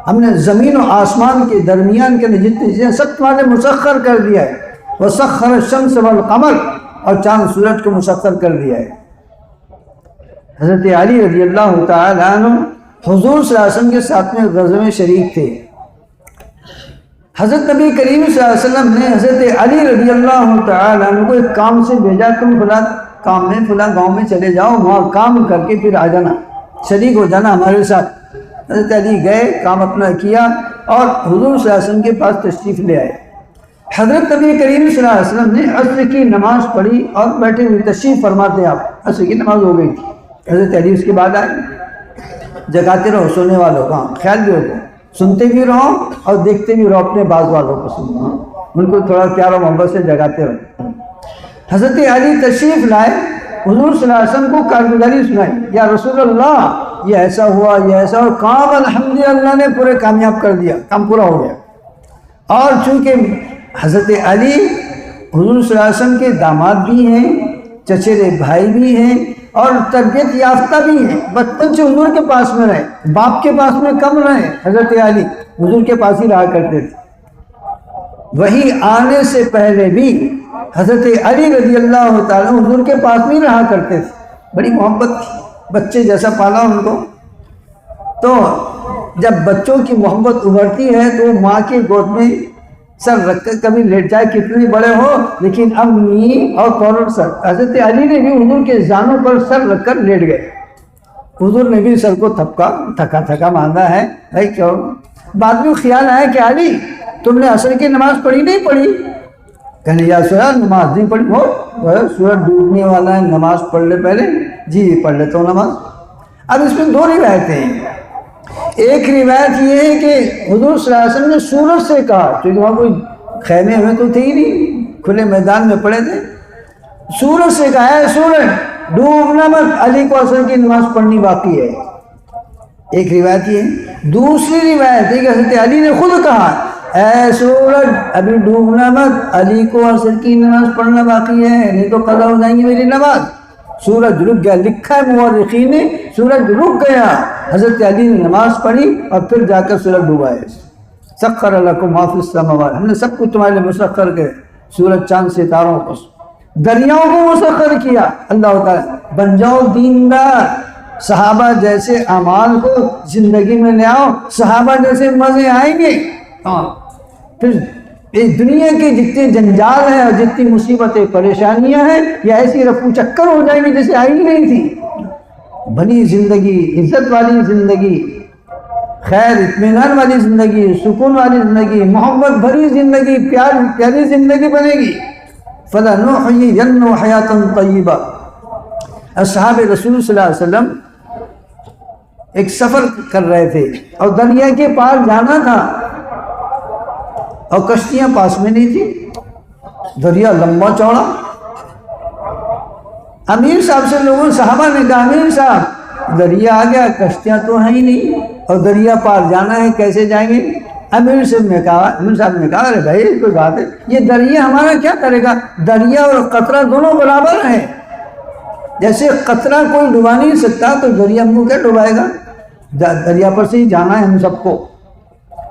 ہم نے زمین و آسمان کے درمیان کے جتنی چیزیں سب تمہارے مسخر کر دیا ہے، وسخر الشمس والقمر، اور چاند سورج کو مسخر کر دیا ہے۔ حضرت علی رضی اللہ تعالی عنہ حضور صلی اللہ علیہ وسلم کے ساتھ میں غزوے میں شریک تھے۔ حضرت نبی کریم صلی اللہ علیہ وسلم نے حضرت علی رضی اللہ تعالی عنہ کو ایک کام سے بھیجا، تم فلاں کام میں فلاں گاؤں میں چلے جاؤ، وہاں کام کر کے پھر آ جانا، شریک ہو جانا ہمارے ساتھ۔ حضرت علی گئے، کام اپنا کیا، اور حضور صلی اللہ علیہ وسلم کے پاس تشریف لے آئے۔ حضرت نبی کریم صلی اللہ علیہ وسلم نے عصر کی نماز پڑھی اور بیٹھے ہوئے تشریف فرماتے، آپ عصر کی نماز ہو گئی تھی، حضرت علی اس کے بعد آئے، جگاتے رہو سونے والوں کا، خیال بھی رکھو، سنتے بھی رہو اور دیکھتے بھی رہو، اپنے باز والوں کو سنو، ان کو تھوڑا پیار و محبت سے جگاتے رہو۔ حضرت علی تشریف لائے، حضور صلی اللہ علیہ وسلم کو کارگزاری سنائی، یا رسول اللہ یہ ایسا ہوا، یہ ایسا، اور کام الحمدللہ اللہ نے پورے کامیاب کر دیا، کام پورا ہو گیا۔ اور چونکہ حضرت علی حضور صلی اللہ علیہ وسلم کے داماد بھی ہیں، چچیرے بھائی بھی ہیں، اور تربیت یافتہ بھی ہیں، بچپن سے حضور کے پاس میں رہے، باپ کے پاس میں کم رہے۔ حضرت علی حضور کے پاس ہی رہا کرتے تھے۔ وہی آنے سے پہلے بھی حضرت علی رضی اللہ تعالیٰ حضور کے پاس میں رہا کرتے تھے، بڑی محبت تھی، بچے جیسا پالا ان کو۔ تو جب بچوں کی محبت ابھرتی ہے تو ماں کی گود میں سر رکھ کر کبھی لیٹ جائے، کتنے بڑے ہو لیکن امی اور فوراً سر۔ حضرت علی نے بھی حضور کے زانوں پر سر رکھ کر لیٹ گئے، حضور نے بھی سر کو تھکا ماندہ ہے بھائی کیوں۔ بعد میں خیال آیا کہ علی تم نے عصر کی نماز پڑھی نہیں پڑھی؟ کہنے یا سورہ نماز نہیں پڑھی، وہ سورج ڈوبنے والا ہے، نماز پڑھ لے پہلے۔ جی پڑھ لیتا ہوں نماز۔ اب اس میں دو روایتیں ہیں، ایک روایت یہ ہے کہ حضور صلی اللہ علیہ وسلم نے سورج سے کہا، کیونکہ وہاں کوئی خیمے میں تو تھے ہی نہیں، کھلے میدان میں پڑے تھے، سورج سے کہا ہے سورج ڈوبنا مت، علی کو عصر کی نماز پڑھنی باقی ہے۔ ایک روایت یہ ہے۔ دوسری روایت ہے کہ حضرت علی نے خود کہا اے سورج ابھی ڈوبنا مت، علی کو عصر کی نماز پڑھنا باقی ہے، نہیں تو قضا ہو جائیں گی میری نماز۔ سورج رک گیا، لکھا ہے مورخین نے سورج رک گیا، حضرت علی نے نماز پڑھی اور پھر جا کر سورج ڈوبا ہے۔ سخر لکم ما فی السماوات، ہم نے سب کچھ تمہارے لیے مسخر کر، سورج چاند ستاروں کو، دریاؤں کو مسخر کیا۔ اللہ تعالیٰ بن جاؤ دیندار، صحابہ جیسے اعمال کو زندگی میں لے آؤ، صحابہ جیسے مزے آئیں گے۔ پھر اس دنیا کے جتنے جنجال ہیں اور جتنی مصیبتیں پریشانیاں ہیں یہ ایسی رفو چکر ہو جائیں گی جیسے آئی نہیں تھی۔ بھلی زندگی، عزت والی زندگی، خیر اطمینان والی زندگی، سکون والی زندگی، محبت بھری زندگی، پیاری زندگی بنے گی۔ فَلَنُحْيِيَنَّهُ حَيَاةً طَيِّبَةً۔ اصحاب رسول صلی اللہ علیہ وسلم ایک سفر کر رہے تھے اور دریا کے پار جانا تھا اور کشتیاں پاس میں نہیں تھی، دریا لمبا چوڑا۔ امیر صاحب سے لوگوں صحابہ نے کہا امیر صاحب دریا آ گیا، کشتیاں تو ہیں ہی نہیں اور دریا پار جانا ہے، کیسے جائیں گے؟ امیر صاحب نے کہا ارے بھائی کوئی بات ہے، یہ دریا ہمارا کیا کرے گا؟ دریا اور قطرہ دونوں برابر ہیں، جیسے قطرہ کوئی ڈبا نہیں سکتا تو دریا ہم کو کیا ڈبائے گا؟ دریا پر سے ہی جانا ہے ہم سب کو۔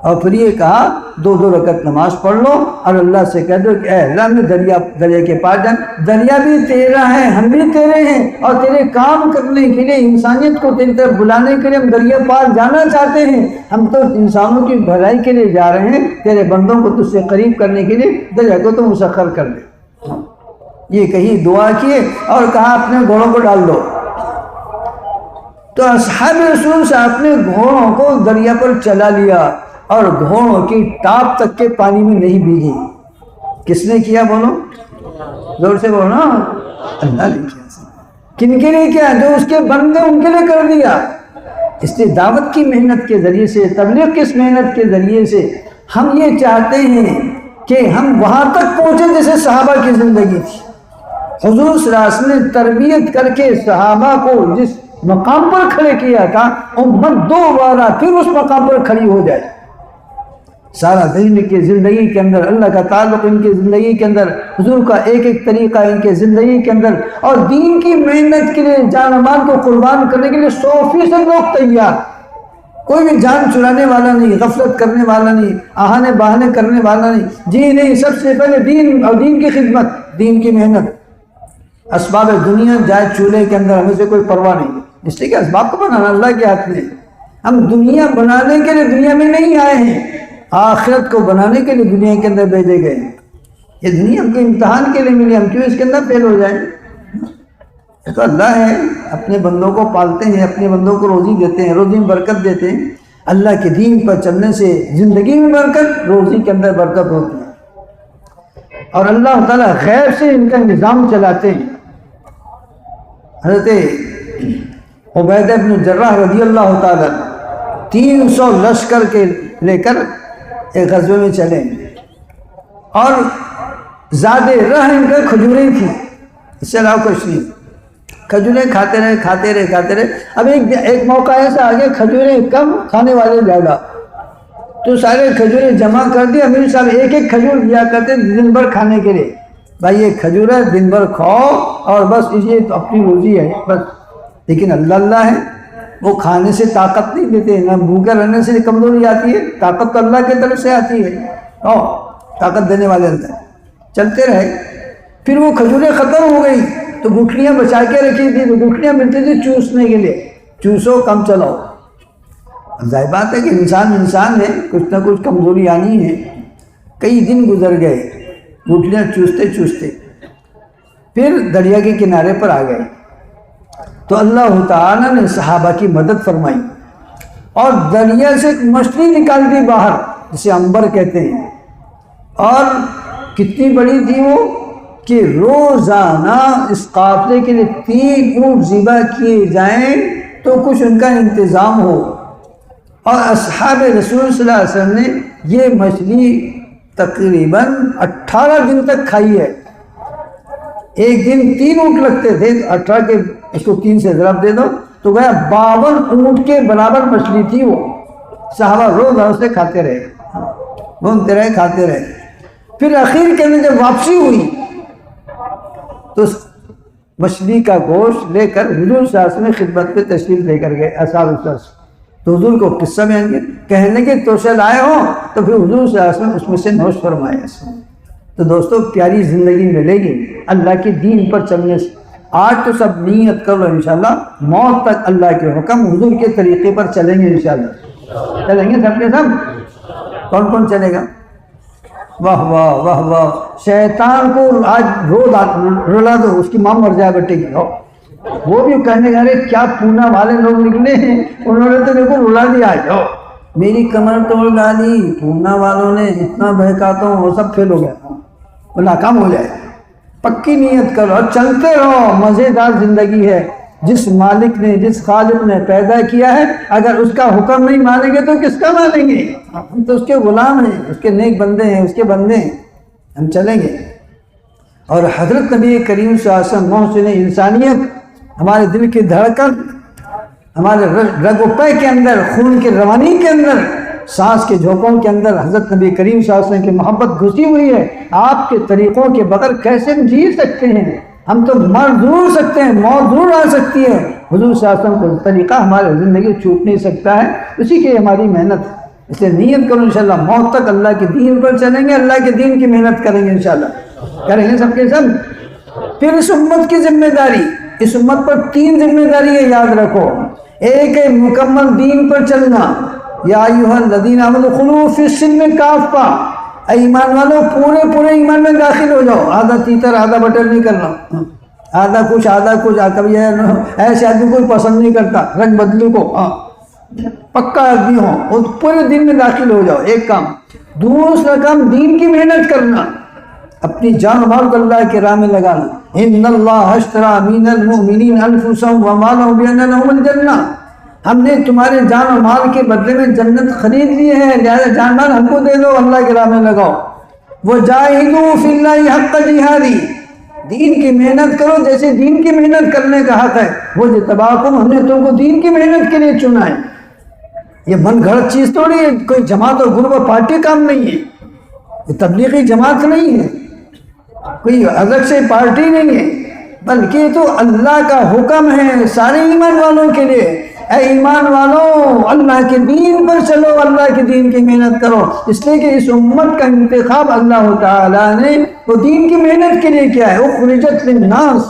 اور پھر یہ کہا 2 رکعت نماز پڑھ لو اور اللہ سے کہہ دو کہ اے اللہ میں دریا کے پار جان، دریا بھی تیرا ہے، ہم بھی تیرے ہیں، اور تیرے کام کرنے کے لیے انسانیت کو تیری طرف بلانے کے لیے ہم دریا پار جانا چاہتے ہیں، ہم تو انسانوں کی بھلائی کے لیے جا رہے ہیں، تیرے بندوں کو تجھ سے قریب کرنے کے لیے دریا کو تو مسخر کر دے۔ یہ کہی دعا کیے اور کہا اپنے گھوڑوں کو ڈال دو۔ تو اصحاب رسول سے اپنے گھوڑوں کو دریا پر چلا لیا اور گھوڑوں کی ٹاپ تک کے پانی میں نہیں بھیگی۔ کس نے کیا بولو؟ زور سے بولو نا، اللہ نے کیا۔ کن کے لیے کیا؟ جو اس کے بندے ان کے لیے کر دیا۔ اس لیے دعوت کی محنت کے ذریعے سے، تبلیغ کی اس محنت کے ذریعے سے ہم یہ چاہتے ہیں کہ ہم وہاں تک پہنچے جیسے صحابہ کی زندگی تھی۔ حضور صلی اللہ علیہ وسلم نے تربیت کر کے صحابہ کو جس مقام پر کھڑے کیا تھا، امت دوبارہ پھر اس مقام پر کھڑی ہو جائے۔ سارا دین کی زندگی کے اندر اللہ کا تعلق، ان کی زندگی کے اندر حضور کا ایک ایک طریقہ ان کے زندگی کے اندر، اور دین کی محنت کے لیے جان و مال کو قربان کرنے کے لیے 100% لوگ تیار، کوئی بھی جان چرانے والا نہیں، غفلت کرنے والا نہیں، آہانے بہانے کرنے والا نہیں، جی نہیں، سب سے پہلے دین اور دین کی خدمت، دین کی محنت۔ اسباب دنیا جائے چولہے کے اندر ہمیں سے کوئی پرواہ نہیں، اس لیے کہ اسباب کو بنانا اللہ کے ہاتھ میں۔ ہم دنیا بنانے کے لیے دنیا میں نہیں آئے ہیں، آخرت کو بنانے کے لیے دنیا کے اندر بھیجے گئے۔ یہ دنیا ہم کو امتحان کے لیے ملی، ہم کیوں اس کے اندر فیل ہو جائیں؟ یہ تو اللہ ہے، اپنے بندوں کو پالتے ہیں، اپنے بندوں کو روزی دیتے ہیں، روزی میں برکت دیتے ہیں۔ اللہ کے دین پر چلنے سے زندگی میں برکت، روزی کے اندر برکت ہوتی ہے، اور اللہ تعالیٰ غیب سے ان کا نظام چلاتے ہیں۔ حضرت عبیدہ بن جراح رضی اللہ تعالیٰ 300 لشکر کے لے کر ایک غزوے میں چلے، اور زیادہ راہ ان کا کھجوریں تھیں، اس سے علاوہ کچھ نہیں، کھجوریں کھاتے رہے۔ اب ایک موقع ایسا آ گیا کھجوریں کم، کھانے والے زیادہ، تو سارے کھجوریں جمع کر دی۔ امیر صاحب ایک ایک کھجور دیا کرتے دن بھر کھانے کے لیے، بھائی یہ کھجور ہے، دن بھر کھاؤ اور بس یہ تو اپنی روزی ہے بس. لیکن اللہ ہے، وہ کھانے سے طاقت نہیں دیتے، نہ بھوکے رہنے سے کمزوری آتی ہے، طاقت تو اللہ کی طرف سے آتی ہے. طاقت دینے والے اللہ. چلتے رہے. پھر وہ کھجوریں ختم ہو گئی تو گٹھلیاں بچا کے رکھی تھی، تو گٹھلیاں ملتی تھی چوسنے کے لیے. چوسو کم چلاؤ. ظاہر بات ہے کہ انسان ہے، کچھ نہ کچھ کمزوری آنی ہے. کئی دن گزر گئے گٹھلیاں چوستے چوستے. پھر دریا کے کنارے پر آ گئے تو اللہ تعالیٰ نے صحابہ کی مدد فرمائی اور دریا سے ایک مچھلی نکال دی باہر، جسے عنبر کہتے ہیں. اور کتنی بڑی تھی وہ کہ روزانہ اس قافلے کے لیے 3 اونٹ ذبح کیے جائیں تو کچھ ان کا انتظام ہو. اور اصحاب رسول صلی اللہ علیہ وسلم نے یہ مچھلی تقریباً 18 دن تک کھائی ہے. ایک دن 3 اونٹ لگتے تھے، 18 کے اس کو 3 سے ضرب دے دو تو گیا 52 اونٹ کے برابر مچھلی تھی وہ. صحابہ روز سے کھاتے رہے، گھومتے رہے، کھاتے رہے. پھر آخر کے اندر جب واپسی ہوئی تو مچھلی کا گوشت لے کر حضور صلی اللہ علیہ وسلم خدمت پہ تشریف لے کر گئے اصحاب الصف. تو حضور کو قصہ بیان کیا، کہنے کے تو سے لائے ہو، تو پھر حضور صلی اللہ علیہ وسلم اس میں سے نوش فرمائے. تو دوستو پیاری زندگی ملے گی اللہ کے دین پر چلنے سے. آج تو سب نیت کر لو انشاءاللہ موت تک اللہ کے حکم حضور کے طریقے پر چلیں گے انشاءاللہ. چلیں گے سب کے سب. کون کون چلے گا؟ واہ واہ واہ واہ. شیطان کو آج رلا دو، اس کی ماں مر جائے بیٹے کی. وہ بھی کہنے گا رہے کیا پونا والے لوگ نکلے ہیں، انہوں نے تو میرے کو رلا دیا. آج میری کمر توڑ ڈالی، پونا والوں نے اتنا بہکاتا ہوں وہ سب فیل ہو گیا، وہ ناکام ہو جائے. پکی نیت کرو اور چلتے رہو. مزیدار زندگی ہے. جس مالک نے، جس خالق نے پیدا کیا ہے، اگر اس کا حکم نہیں مانیں گے تو کس کا مانیں گے؟ ہم تو اس کے غلام ہیں، اس کے نیک بندے ہیں، اس کے بندے ہیں. ہم چلیں گے. اور حضرت نبی کریم صلی اللہ علیہ وسلم محسن انسانیت، ہمارے دل کی دھڑکن، ہمارے رگ و پے کے اندر، خون کی روانی کے اندر، سانس کے جھونکوں کے اندر حضرت نبی کریم صلی اللہ علیہ وسلم کی محبت گھسی ہوئی ہے. آپ کے طریقوں کے بغیر کیسے جی سکتے ہیں؟ ہم تو مر ضرور سکتے ہیں، موت ضرور آ سکتی ہے، حضور صلی اللہ علیہ وسلم کا طریقہ ہمارے زندگی چھوٹ نہیں سکتا ہے. اسی کی ہماری محنت. اس لیے نیت کرو انشاءاللہ موت تک اللہ کے دین پر چلیں گے، اللہ کے دین کی محنت کریں گے انشاءاللہ. کریں گے سب کے سب. پھر اس امت کی ذمہ داری، اس امت پر 3 ذمہ داری ہے، یاد رکھو. ایک ہے مکمل دین پر چلنا. یا ایھا الذین آمنوا ادخلوا فی السلم کافہ. اے ایمان والو پورے ایمان میں داخل ہو جاؤ. آدھا تیتر آدھا بٹر نہیں کرنا، آدھا کچھ کبھی ایسے آدمی کوئی پسند نہیں کرتا رنگ بدلو کو. پکا آدمی ہو اور پورے دین میں داخل ہو جاؤ. ایک کام. دوسرا کام دین کی محنت کرنا، اپنی جان و مال کو اللہ کی راہ میں لگانا. ان اللہ اشتری من المؤمنین انفسهم واموالهم بان لهم الجنہ. ہم نے تمہارے جان و مال کے بدلے میں جنت خرید لی ہے، لہذا جان مال ہم کو دے دو، اللہ کی راہ میں لگاؤ. وجاہدوا فی اللہ حق جہادی. دین کی محنت کرو جیسے دین کی محنت کرنے کا حق ہے. وہ جتباکم، ہم نے تم کو دین کی محنت کے لیے چنا ہے. یہ من گھڑت چیز تھوڑی ہے، کوئی جماعت اور گروپ اور پارٹی کام نہیں ہے. یہ تبلیغی جماعت نہیں ہے، کوئی الگ سے پارٹی نہیں ہے، بلکہ تو اللہ کا حکم ہے سارے ایمان والوں کے لیے. اے ایمان والوں اللہ کے دین پر چلو، اللہ کے دین کی محنت کرو. اس لیے کہ اس امت کا انتخاب اللہ تعالیٰ نے وہ دین کی محنت کے لیے کیا ہے. اخرجت للناس،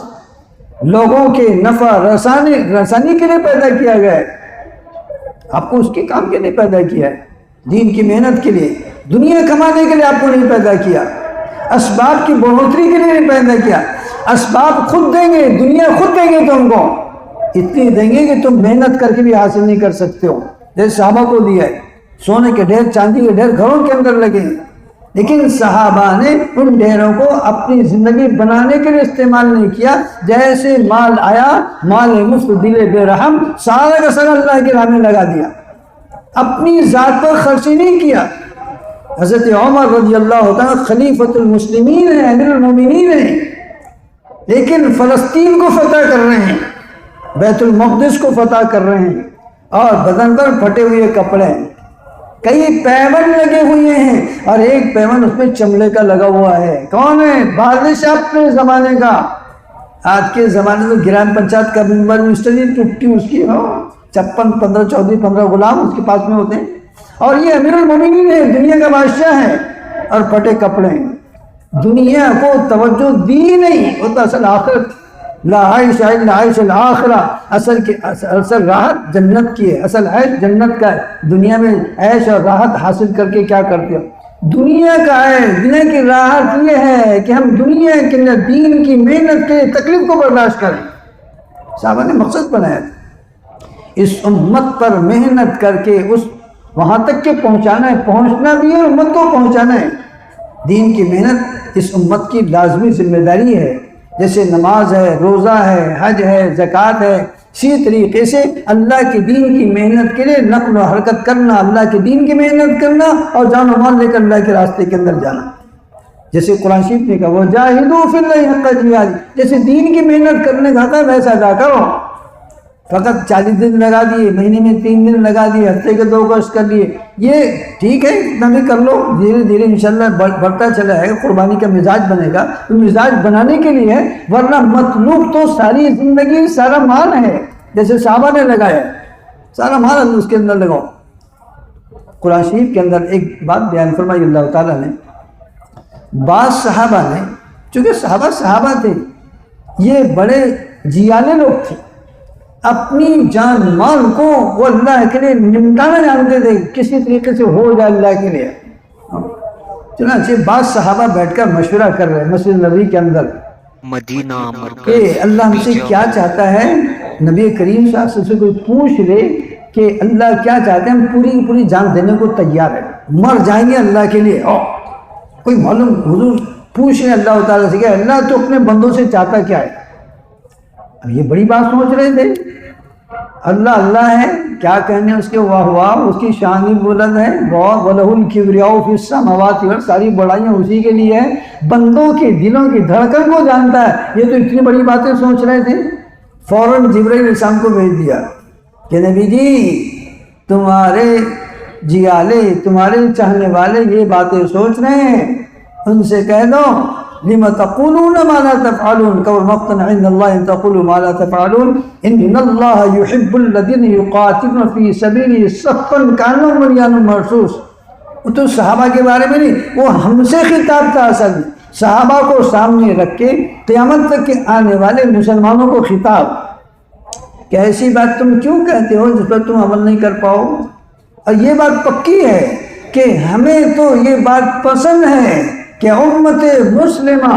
لوگوں کے نفع رسانی کے لیے پیدا کیا گیا ہے. آپ کو اس کے کام کے لیے پیدا کیا ہے، دین کی محنت کے لیے. دنیا کمانے کے لیے آپ کو نہیں پیدا کیا، اسباب کی بڑھوتری کے لیے نہیں پیدا کیا. اسباب خود دیں گے، دنیا خود دیں گے تم کو، اتنی دیں گے کہ تم محنت کر کے بھی حاصل نہیں کر سکتے ہو. جیسے صحابہ کو دیا ہے، سونے کے ڈھیر، چاندی کے ڈھیر گھروں کے اندر لگے، لیکن صحابہ نے ان ڈھیروں کو اپنی زندگی بنانے کے لیے استعمال نہیں کیا. جیسے مال آیا، مال مفت دل بے رحم، سارا کا سارا اللہ کی راہ میں لگا دیا، اپنی ذات پر خرچ نہیں کیا. حضرت عمر رضی اللہ تعالیٰ خلیفۃ المسلمین ہیں، امیر المومنین ہیں، لیکن فلسطین کو فتح کر رہے ہیں، بیت المقدس کو فتح کر رہے ہیں، اور بدن پر پھٹے ہوئے کپڑے ہیں. کئی پیون لگے ہوئے ہیں اور ایک پیون اس میں چمڑے کا لگا ہوا ہے. کون ہے؟ بادشاہ اپنے زمانے کا. آج کے زمانے میں گرام پنچایت کا ممبر منسٹر جی ٹوٹی اس کی ہو 56 15 14 15 غلام اس کے پاس میں ہوتے ہیں اور یہ امیر المومنین ہے, دنیا کا بادشاہ ہے اور پھٹے کپڑے ہیں. دنیا کو توجہ دی نہیں, وہ تو اصل آخرت لا عیش الا عیش الاخرہ, اصل راحت جنت کی ہے, اصل عیش جنت کا ہے. دنیا میں عیش اور راحت حاصل کر کے کیا کرتے ہو؟ دنیا کا ہے. دنیا کی راحت یہ ہے کہ ہم دنیا کے اندر دین کی محنت کے تکلیف کو برداشت کریں. صحابہ نے مقصد بنایا تھا اس امت پر محنت کر کے اس وہاں تک کے پہنچانا ہے, پہنچنا بھی ہے, امت کو پہنچانا ہے. دین کی محنت اس امت کی لازمی ذمہ داری ہے. جیسے نماز ہے, روزہ ہے, حج ہے, زکوٰۃ ہے, اسی طریقے سے اللہ کے دین کی محنت کے لیے نقل و حرکت کرنا, اللہ کے دین کی محنت کرنا اور جان و مال لے کر اللہ کے راستے کے اندر جانا. جیسے قرآن شریف نے کہا وَجَاهِدُوا فِي اللَّهِ حَقَّ جِهَادِهِ, جیسے دین کی محنت کرنے کا ہے ویسا ادا کرو. فقط 40 دن لگا دیے, مہینے میں 3 دن لگا دیے, ہفتے کے 2 گوشت کر لیے, یہ ٹھیک ہے, اتنا بھی کر لو. دھیرے دھیرے انشاءاللہ بڑھتا چلا ہے, قربانی کا مزاج بنے گا. تو مزاج بنانے کے لیے ہے, ورنہ مطلوب تو ساری زندگی سارا مال ہے. جیسے صحابہ نے لگایا سارا مال اس کے اندر لگاؤ. قرآن شریف کے اندر ایک بات بیان فرمائی اللہ تعالیٰ نے. بعض صحابہ نے, چونکہ صحابہ تھے, یہ بڑے جیالے لوگ تھے, اپنی جان مال کو وہ اللہ کے لیے نمٹانا جانتے تھے, کسی طریقے سے ہو جائے اللہ کے لیے. چنانچہ بعض صحابہ بیٹھ کر مشورہ کر رہے مسجد نبوی کے اندر مدینہ کہ اللہ ہم سے کیا چاہتا ہے. نبی کریم صلی اللہ علیہ وسلم سے کوئی پوچھ لے کہ اللہ کیا چاہتے ہیں, ہم پوری پوری جان دینے کو تیار ہے, مر جائیں گے اللہ کے لیے. کوئی معلوم حضور پوچھ رہے اللہ تعالیٰ سے کہ اللہ تو اپنے بندوں سے چاہتا کیا ہے. اب یہ بڑی بات سوچ رہے تھے. اللہ اللہ ہے, کیا کہنے اس کے, واہ واہ, اس کی شان ہی بلند ہے. وَلَهُ الْكِبْرِيَاءُ فِي السَّمَاوَاتِ وَالْأَرْضِ, ساری بڑائیاں اسی کے لیے ہیں, بندوں کے دلوں کی دھڑکن کو جانتا ہے. یہ تو اتنی بڑی باتیں سوچ رہے تھے. فوراً جبرائیل علیہ السلام کو بھیج دیا کہ نبی جی تمہارے جیالے, تمہارے چاہنے والے یہ باتیں سوچ رہے ہیں, ان سے کہہ دو لِمَ تَقُولُونَ مَا لَا تَفْعَلُونَ كَبُرَ مَقْتًا عِندَ اللَّهِ أَن تَقُولُوا مَا لَا تَفْعَلُونَ إِنَّ اللَّهَ يُحِبُّ الَّذِينَ يُقَاتِلُونَ فِي سَبِيلِهِ صَفًّا كَأَنَّهُمْ بُنْيَانٌ مَرْصُوصٌ. وہ تو صحابہ کے بارے میں نہیں, وہ ہم سے خطاب تھا. اصل صحابہ کو سامنے رکھ کے قیامت تک کے آنے والے مسلمانوں کو خطاب کہ ایسی بات تم کیوں کہتے ہو جس پر تم عمل نہیں کر پاؤ. اور یہ بات پکی ہے کہ ہمیں تو یہ بات پسند ہے کہ امت مسلمہ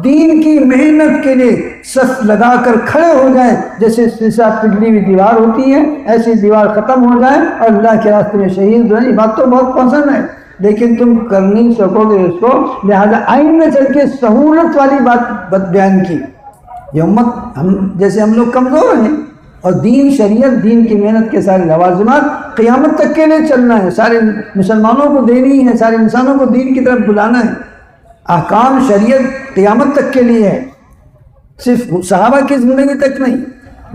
دین کی محنت کے لیے صف لگا کر کھڑے ہو جائیں. جیسے سیسا پگھلی ہوئی دیوار ہوتی ہے ایسی دیوار ختم ہو جائے اور اللہ کے راستے میں شہید ہو جائیں. یہ بات تو بہت پسند ہے, لیکن تم کر نہیں سکو گے اس کو, لہذا آئین میں چل کے سہولت والی بات بیان کی. یہ امت جیسے ہم لوگ کمزور ہیں اور دین شریعت دین کی محنت کے سارے لوازمات قیامت تک کے لیے چلنا ہے, سارے مسلمانوں کو دینی ہے, سارے انسانوں کو دین کی طرف بلانا ہے. احکام شریعت قیامت تک کے لیے ہے, صرف صحابہ کی زندگی تک نہیں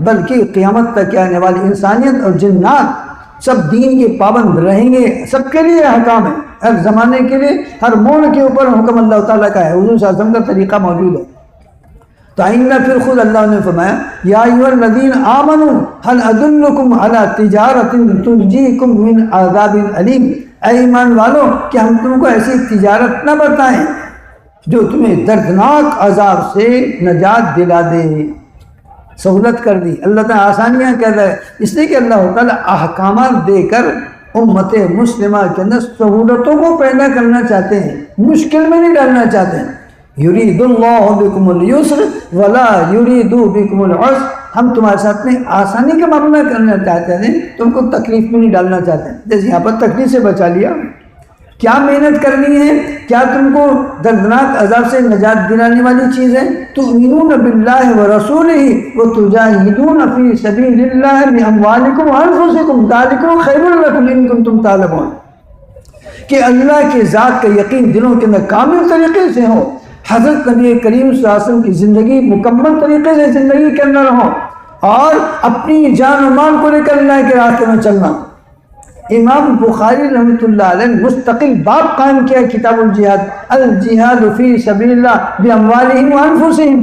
بلکہ قیامت تک آنے والی انسانیت اور جنات سب دین کے پابند رہیں گے. سب کے لیے احکام ہے, ہر زمانے کے لیے, ہر موڑ کے اوپر حکم اللہ تعالیٰ کا ہے, حضور صلی اللہ علیہ وسلم کا طریقہ موجود ہے. تو آئندہ پھر خود اللہ نے فرمایا یا ایھا الذین آمنوا هل ادلکم علی تجارۃ تنجیکم من عذاب علیم. اے ایمان والو, کہ ہم تم کو ایسی تجارت نہ بتائیں جو تمہیں دردناک عذاب سے نجات دلا دے. سہولت کر دی اللہ تعالیٰ, آسانیاں کہتا ہے اس لیے کہ اللہ تعالیٰ احکامات دے کر امت مسلمہ کے اندر سہولتوں کو پیدا کرنا چاہتے ہیں, مشکل میں نہیں ڈالنا چاہتے ہیں. یرید اللہ بکم اليسر ولا یرید بکم العسر, ہم تمہارے ساتھ میں آسانی کا معاملہ کرنا چاہتے ہیں, تم کو تکلیف میں نہیں ڈالنا چاہتے ہیں. جیسے یہاں پر تکلیف سے بچا لیا, کیا محنت کرنی ہے, کیا تم کو دردناک عذاب سے نجات دلانے والی چیز ہے. تؤمنون باللہ ورسولہ وتجاہدون فی سبیل اللہ باموالکم وانفسکم ذالکم خیر لکم ان کنتم تعلمون. کہ اللہ کے ذات کا یقین دلوں کے اندر کامل طریقے سے ہو, حضرت نبی کریم صلی اللہ علیہ وسلم کی زندگی مکمل طریقے سے زندگی کے اندر ہو, اور اپنی جان و مال کو لے کر اللہ کے راستے میں چلنا. امام بخاری رحمۃ اللہ علیہ نے مستقل باب قائم کیا کتاب الجہاد، الجہاد فی سبیل اللہ باموالہم وانفسہم،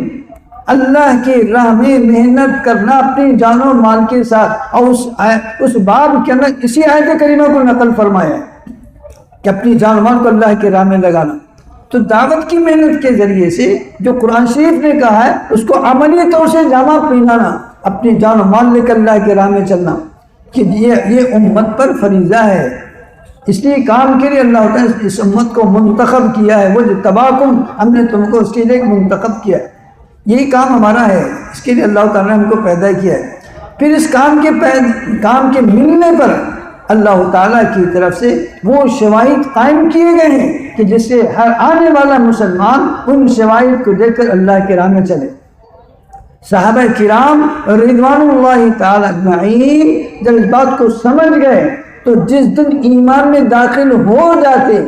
اللہ کی راہ میں محنت کرنا اپنی جان و مال کے ساتھ، اور اس باب کے اندر اسی آیت کریمہ کو نقل فرمایا ہے کہ اپنی جان و مال کو اللہ کی راہ میں لگانا۔ تو دعوت کی محنت کے ذریعے سے جو قرآن شریف نے کہا ہے اس کو عملی طور سے جامع پہنانا، اپنی جان و مال لے کر اللہ کی راہ میں چلنا، کہ یہ امت پر فریضہ ہے۔ اس لیے کام کے لیے اللہ تعالیٰ نے اس امت کو منتخب کیا ہے، وہ جو تباکم، ہم نے تم کو اس کے لیے منتخب کیا ہے، یہی کام ہمارا ہے، اس کے لیے اللہ تعالیٰ نے ہم کو پیدا کیا ہے۔ پھر اس کام کے ملنے پر اللہ تعالیٰ کی طرف سے وہ شواہد قائم کیے گئے ہیں کہ جس سے ہر آنے والا مسلمان ان شواہد کو دیکھ کر اللہ کے راہ میں چلے۔ صحابہ کرام رضوان اللہ تعالیٰ اجمعین جب اس بات کو سمجھ گئے تو جس دن ایمان میں داخل ہو جاتے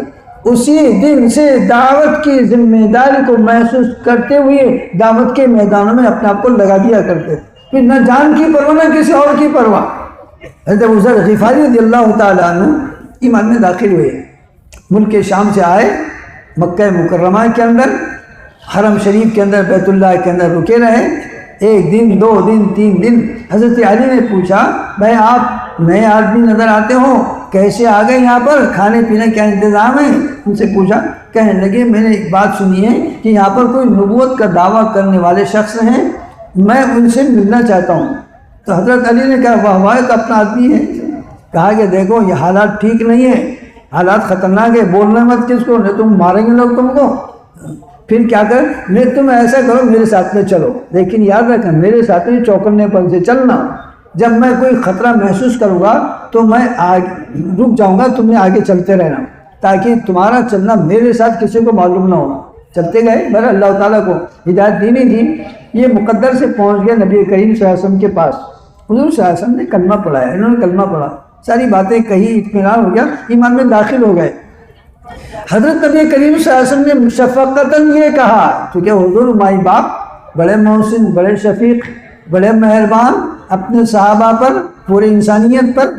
اسی دن سے دعوت کی ذمہ داری کو محسوس کرتے ہوئے دعوت کے میدانوں میں اپنے آپ کو لگا دیا کرتے، پھر نہ جان کی پرواہ نہ کسی اور کی پرواہ۔ حضرت ابو ذر غفاری رضی اللہ تعالیٰ عنہ ایمان میں داخل ہوئے، ملک شام سے آئے، مکہ مکرمہ کے اندر حرم شریف کے اندر بیت اللہ کے اندر رکے رہے، ایک دن، 2 دن، 3 دن۔ حضرت علی نے پوچھا بھائی آپ نئے آدمی نظر آتے ہو، کیسے آ گئے یہاں پر، کھانے پینے کا انتظام ہے؟ ان سے پوچھا، کہنے لگے میں نے ایک بات سنی ہے کہ یہاں پر کوئی نبوت کا دعویٰ کرنے والے شخص ہیں، میں ان سے ملنا چاہتا ہوں۔ تو حضرت علی نے کہا واہ واہ تو اپنا آدمی ہے۔ کہا کہ دیکھو یہ حالات ٹھیک نہیں ہے، حالات خطرناک ہے، بولنا مت کس کو، نہیں تم ماریں گے لوگ تم کو۔ پھر کیا کر، نہیں تم ایسا کرو میرے ساتھ میں چلو، لیکن یاد رکھنا میرے ساتھ میں چوکنے پن سے چلنا، جب میں کوئی خطرہ محسوس کروں گا تو میں رک جاؤں گا، تم نے آگے چلتے رہنا تاکہ تمہارا چلنا میرے ساتھ کسی کو معلوم نہ ہو۔ چلتے گئے، بہر اللہ تعالیٰ کو ہدایت دینی تھی، یہ مقدر سے پہنچ گیا نبی کریم صلی اللہ علیہ وسلم کے پاس۔ حضور صلی اللہ علیہ وسلم نے کلمہ پڑھایا، انہوں نے کلمہ پڑھا، ساری باتیں کہی، اطمینان ہو گیا، ایمان میں داخل ہو گئے۔ حضرت نبی کریم صلی اللہ علیہ وسلم نے شفقتاً یہ کہا، کیونکہ حضور مائی باپ، بڑے محسن، بڑے شفیق، بڑے مہربان اپنے صحابہ پر، پورے انسانیت پر،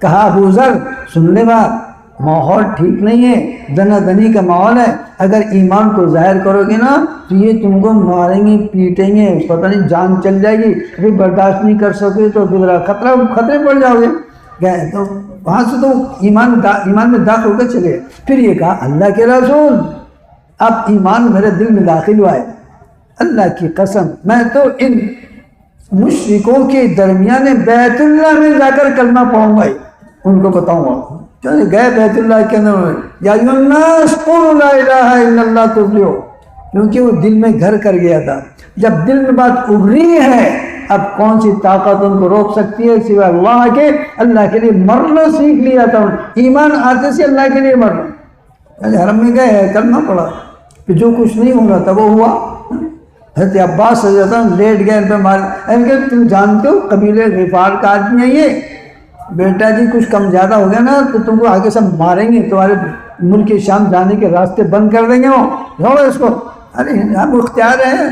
کہا ابو ذر سن لے بات، ماحول ٹھیک نہیں ہے، دنا دنی کا ماحول ہے، اگر ایمان کو ظاہر کرو گے نا تو یہ تم کو ماریں گے، پیٹیں گے، پتہ نہیں جان چل جائے گی، پھر برداشت نہیں کر سکے تو پھر خطرے پڑ جاؤ گے۔ گئے تو وہاں سے تو ایمان میں داخل ہو کر چلے گئے۔ پھر یہ کہا اللہ کے رسول اب ایمان میرے دل میں داخل ہوا ہے، اللہ کی قسم میں تو ان مشرکوں کے درمیان بیت اللہ میں جا کر کلمہ پڑھوں گا، ان کو بتاؤں گا۔ چلے گئے بیت اللہ کے اندر، یا ایھا الناس قولوا لا الہ الا اللہ تفلحوا، کیونکہ وہ دل میں گھر کر گیا تھا۔ جب دل میں بات ابھری ہے، اب کون سی طاقت ان کو روک سکتی ہے سوائے اللہ کے؟ اللہ کے لیے مرنا سیکھ لیا تھا، ایمان آتے سے اللہ کے لیے مرنا۔ حرم میں گئے، کلمہ پڑھا، پھر جو کچھ نہیں ہو رہا تھا وہ ہوا۔ حضرت عباس رضی اللہ عنہ لیٹ گئے، ان پہ مار، تم جانتے ہو قبیلے غفار کا آدمی ہے یہ، بیٹا جی کچھ کم زیادہ ہو گیا نا تو تم کو آگے سب ماریں گے، تمہارے ملک شام جانے کے راستے بند کر دیں گے، وہ چھوڑو اس کو۔ ارے ہم اختیار ہے،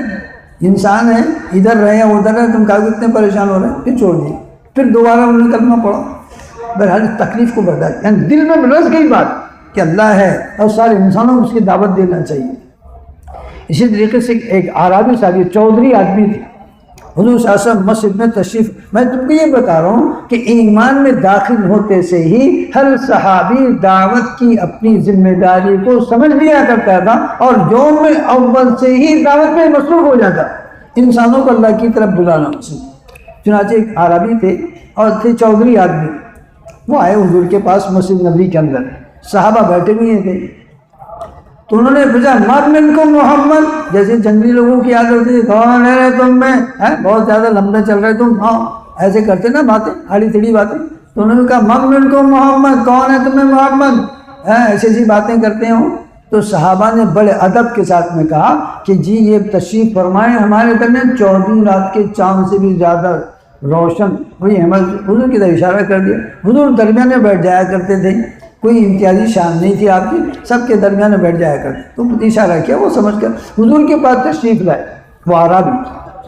انسان ہے، ادھر رہے ادھر رہے، تم کاغذ اتنے پریشان ہو رہے ہیں، پھر چھوڑ دیے۔ پھر دوبارہ انہوں نے کلمہ پڑھا، بہرحال تکلیف کو برداشت، یعنی دل میں رس گئی بات کہ اللہ ہے اور سارے انسانوں کو اس کی دعوت دینا چاہیے۔ اسی طریقے سے ایک عربی صاحب چودھری آدمی تھے، حضور صلی اللہ علیہ وسلم مسجد میں تشریف، میں تم کو یہ بتا رہا ہوں کہ ایمان میں داخل ہوتے سے ہی ہر صحابی دعوت کی اپنی ذمہ داری کو سمجھ لیا کرتا تھا اور یوم اول سے ہی دعوت میں مصروف ہو جاتا، انسانوں کو اللہ کی طرف بلانا۔ چنانچہ ایک عربی تھے اور تھے چودھری آدمی، وہ آئے حضور کے پاس مسجد نبوی کے اندر، صحابہ بیٹھے ہوئے تھے، تو انہوں نے پوچھا من منکم محمد، جیسے جنگلی لوگوں کی عادت ہوتی ہے، کون ہے تم میں، بہت زیادہ لمبے چل رہے تم، ہاں ایسے کرتے نا باتیں، آڑی تھڑی باتیں، تو انہوں نے کہا من منکم محمد، کون ہے تمہیں محمد، ایسی ایسی باتیں کرتے ہوں۔ تو صحابہ نے بڑے ادب کے ساتھ میں کہا کہ جی یہ تشریف فرمائیں ہمارے درمیان 14 رات کے چاند سے بھی زیادہ روشن، وہی حضور کی طرف اشارہ کر دیا، حضور درمیان میں بیٹھ جایا کرتے تھے، کوئی امتیازی شان نہیں تھی آپ کی، سب کے درمیان میں بیٹھ جایا کرتے، تو اشارہ کیا، وہ سمجھ کر حضور کے پاس تشریف لائے وہ عربی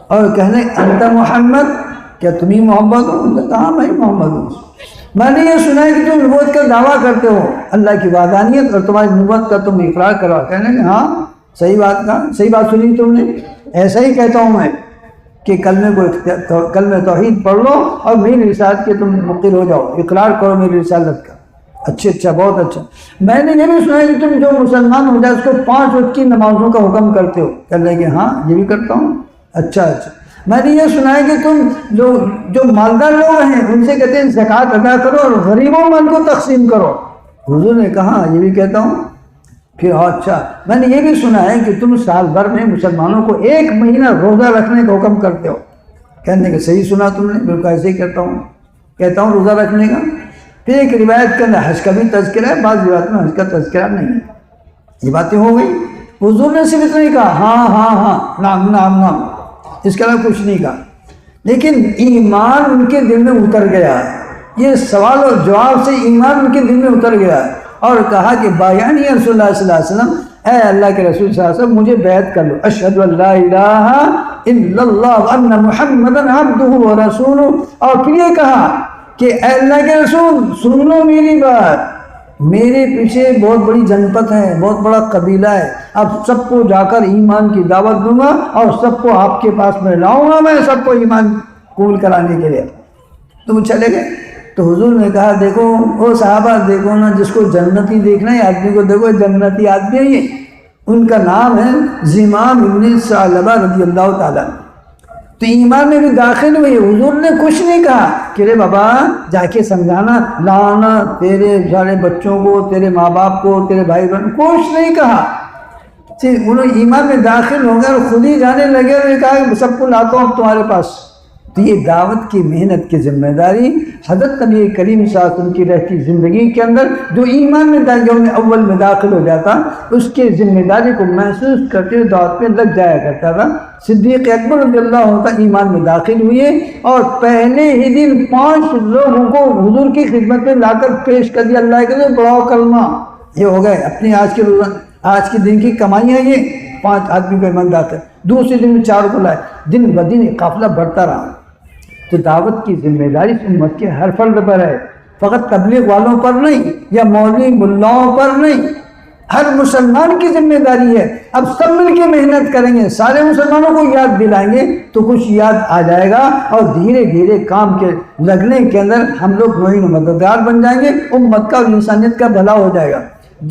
اور کہنے انت محمد، کیا تم ہی محمد ہو؟ انہوں نے کہا میں محمد ہوں۔ میں نے یہ سنا ہے کہ تم نبوت کا دعویٰ کرتے ہو، اللہ کی وحدانیت اور تمہاری نبوت کا تم اقرار کرو۔ کہنے کہ ہاں صحیح بات کہا، صحیح بات سنی تم نے، ایسا ہی کہتا ہوں میں کہ کلمہ توحید پڑھ لو اور میری رسالت کے تم مقر ہو جاؤ، اقرار کرو میری رسالت کا۔ اچھا بہت اچھا۔ میں نے یہ بھی سنا ہے کہ تم جو مسلمان ہو جائے اس کو 5 وقت کی نمازوں کا حکم کرتے ہو۔ کہنے لگے ہاں یہ بھی کرتا ہوں۔ اچھا میں نے یہ سنا ہے کہ تم جو مالدار لوگ ہیں ان سے کہتے ہیں زکوٰۃ ادا کرو اور غریبوں مال کو تقسیم کرو۔ حضور نے کہا یہ بھی کہتا ہوں۔ پھر اچھا میں نے یہ بھی سنا ہے کہ تم سال بھر میں مسلمانوں کو 1 مہینہ روزہ رکھنے کا حکم کرتے ہو۔ کہنے کہ صحیح سنا تم نے، بالکل ایسے ہی کہتا ہوں روزہ رکھنے کا۔ پھر ایک روایت کے اندر حج کا بھی تذکرہ ہے، بعض روایت میں حج کا تذکرہ نہیں ہے۔ یہ باتیں ہو گئی۔ حضور نے صرف اتنا ہی کہا ہاں نام، اس کے علاوہ کچھ نہیں کہا، لیکن ایمان ان کے دل میں اتر گیا۔ یہ سوال اور جواب سے ایمان ان کے دل میں اتر گیا اور کہا کہ بایعنی رسول اللہ صلی اللہ علیہ وسلم، اے اللہ کے رسول صلی اللہ علیہ وسلم مجھے بیعت کر لو، اشہد ان لا الہ الا اللہ وان محمدا عبدہ ورسولہ۔ اور پھر یہ کہا کہ اے اللہ کے رسول سن لو میری بات، میرے پیچھے بہت بڑی جنپت ہے، بہت بڑا قبیلہ ہے، اب سب کو جا کر ایمان کی دعوت دوں گا اور سب کو آپ کے پاس میں لاؤں گا، میں سب کو ایمان قبول کرانے کے لیے۔ تم چلے گئے تو حضور نے کہا دیکھو وہ صحابہ، دیکھو نا جس کو جنتی دیکھنا ہے آدمی کو دیکھو، جنتی آدمی ہے یہ، ان کا نام ہے زمام ابن ثعلبہ رضی اللہ تعالیٰ۔ تو ایمان میں بھی داخل ہوئی۔ حضور نے کچھ نہیں کہا کہ رے بابا جا کے سمجھانا، لانا تیرے سارے بچوں کو، تیرے ماں باپ کو، تیرے بھائی بہن، کچھ نہیں کہا۔ انہوں ایمان میں داخل ہو گئے اور خود ہی جانے لگے اور یہ کہا کہ سب کو لاتا ہوں اب تمہارے پاس۔ تو یہ دعوت کی محنت کی ذمہ داری حضرت نبی کریم صلی اللہ علیہ وسلم کی رہتی زندگی کے اندر جو ایمان میں اول میں داخل ہو جاتا اس کے ذمہ داری کو محسوس کرتے ہوئے دعوت پہ لگ جایا کرتا تھا۔ صدیق اکبر رضی اللہ عنہ ایمان میں داخل ہوئے اور پہلے ہی دن 5 لوگوں کو حضور کی خدمت میں لا کر پیش کر دیا، اللہ کے لیے پڑھاؤ کلمہ۔ یہ ہو گئے اپنی آج کے دن کی کمائیاں، یہ 5 آدمی کو ایمان داخل، دوسرے دن میں 4 کو لائے، دن بدن قافلہ بڑھتا رہا۔ تو دعوت کی ذمہ داری اس امت کے ہر فرد پر ہے، فقط تبلیغ والوں پر نہیں یا مولوی ملاؤں پر نہیں، ہر مسلمان کی ذمہ داری ہے۔ اب سب مل کے محنت کریں گے، سارے مسلمانوں کو یاد دلائیں گے تو کچھ یاد آ جائے گا اور دھیرے دھیرے کام کے لگنے کے اندر ہم لوگ معین و مددگار بن جائیں گے، امت کا اور انسانیت کا بھلا ہو جائے گا۔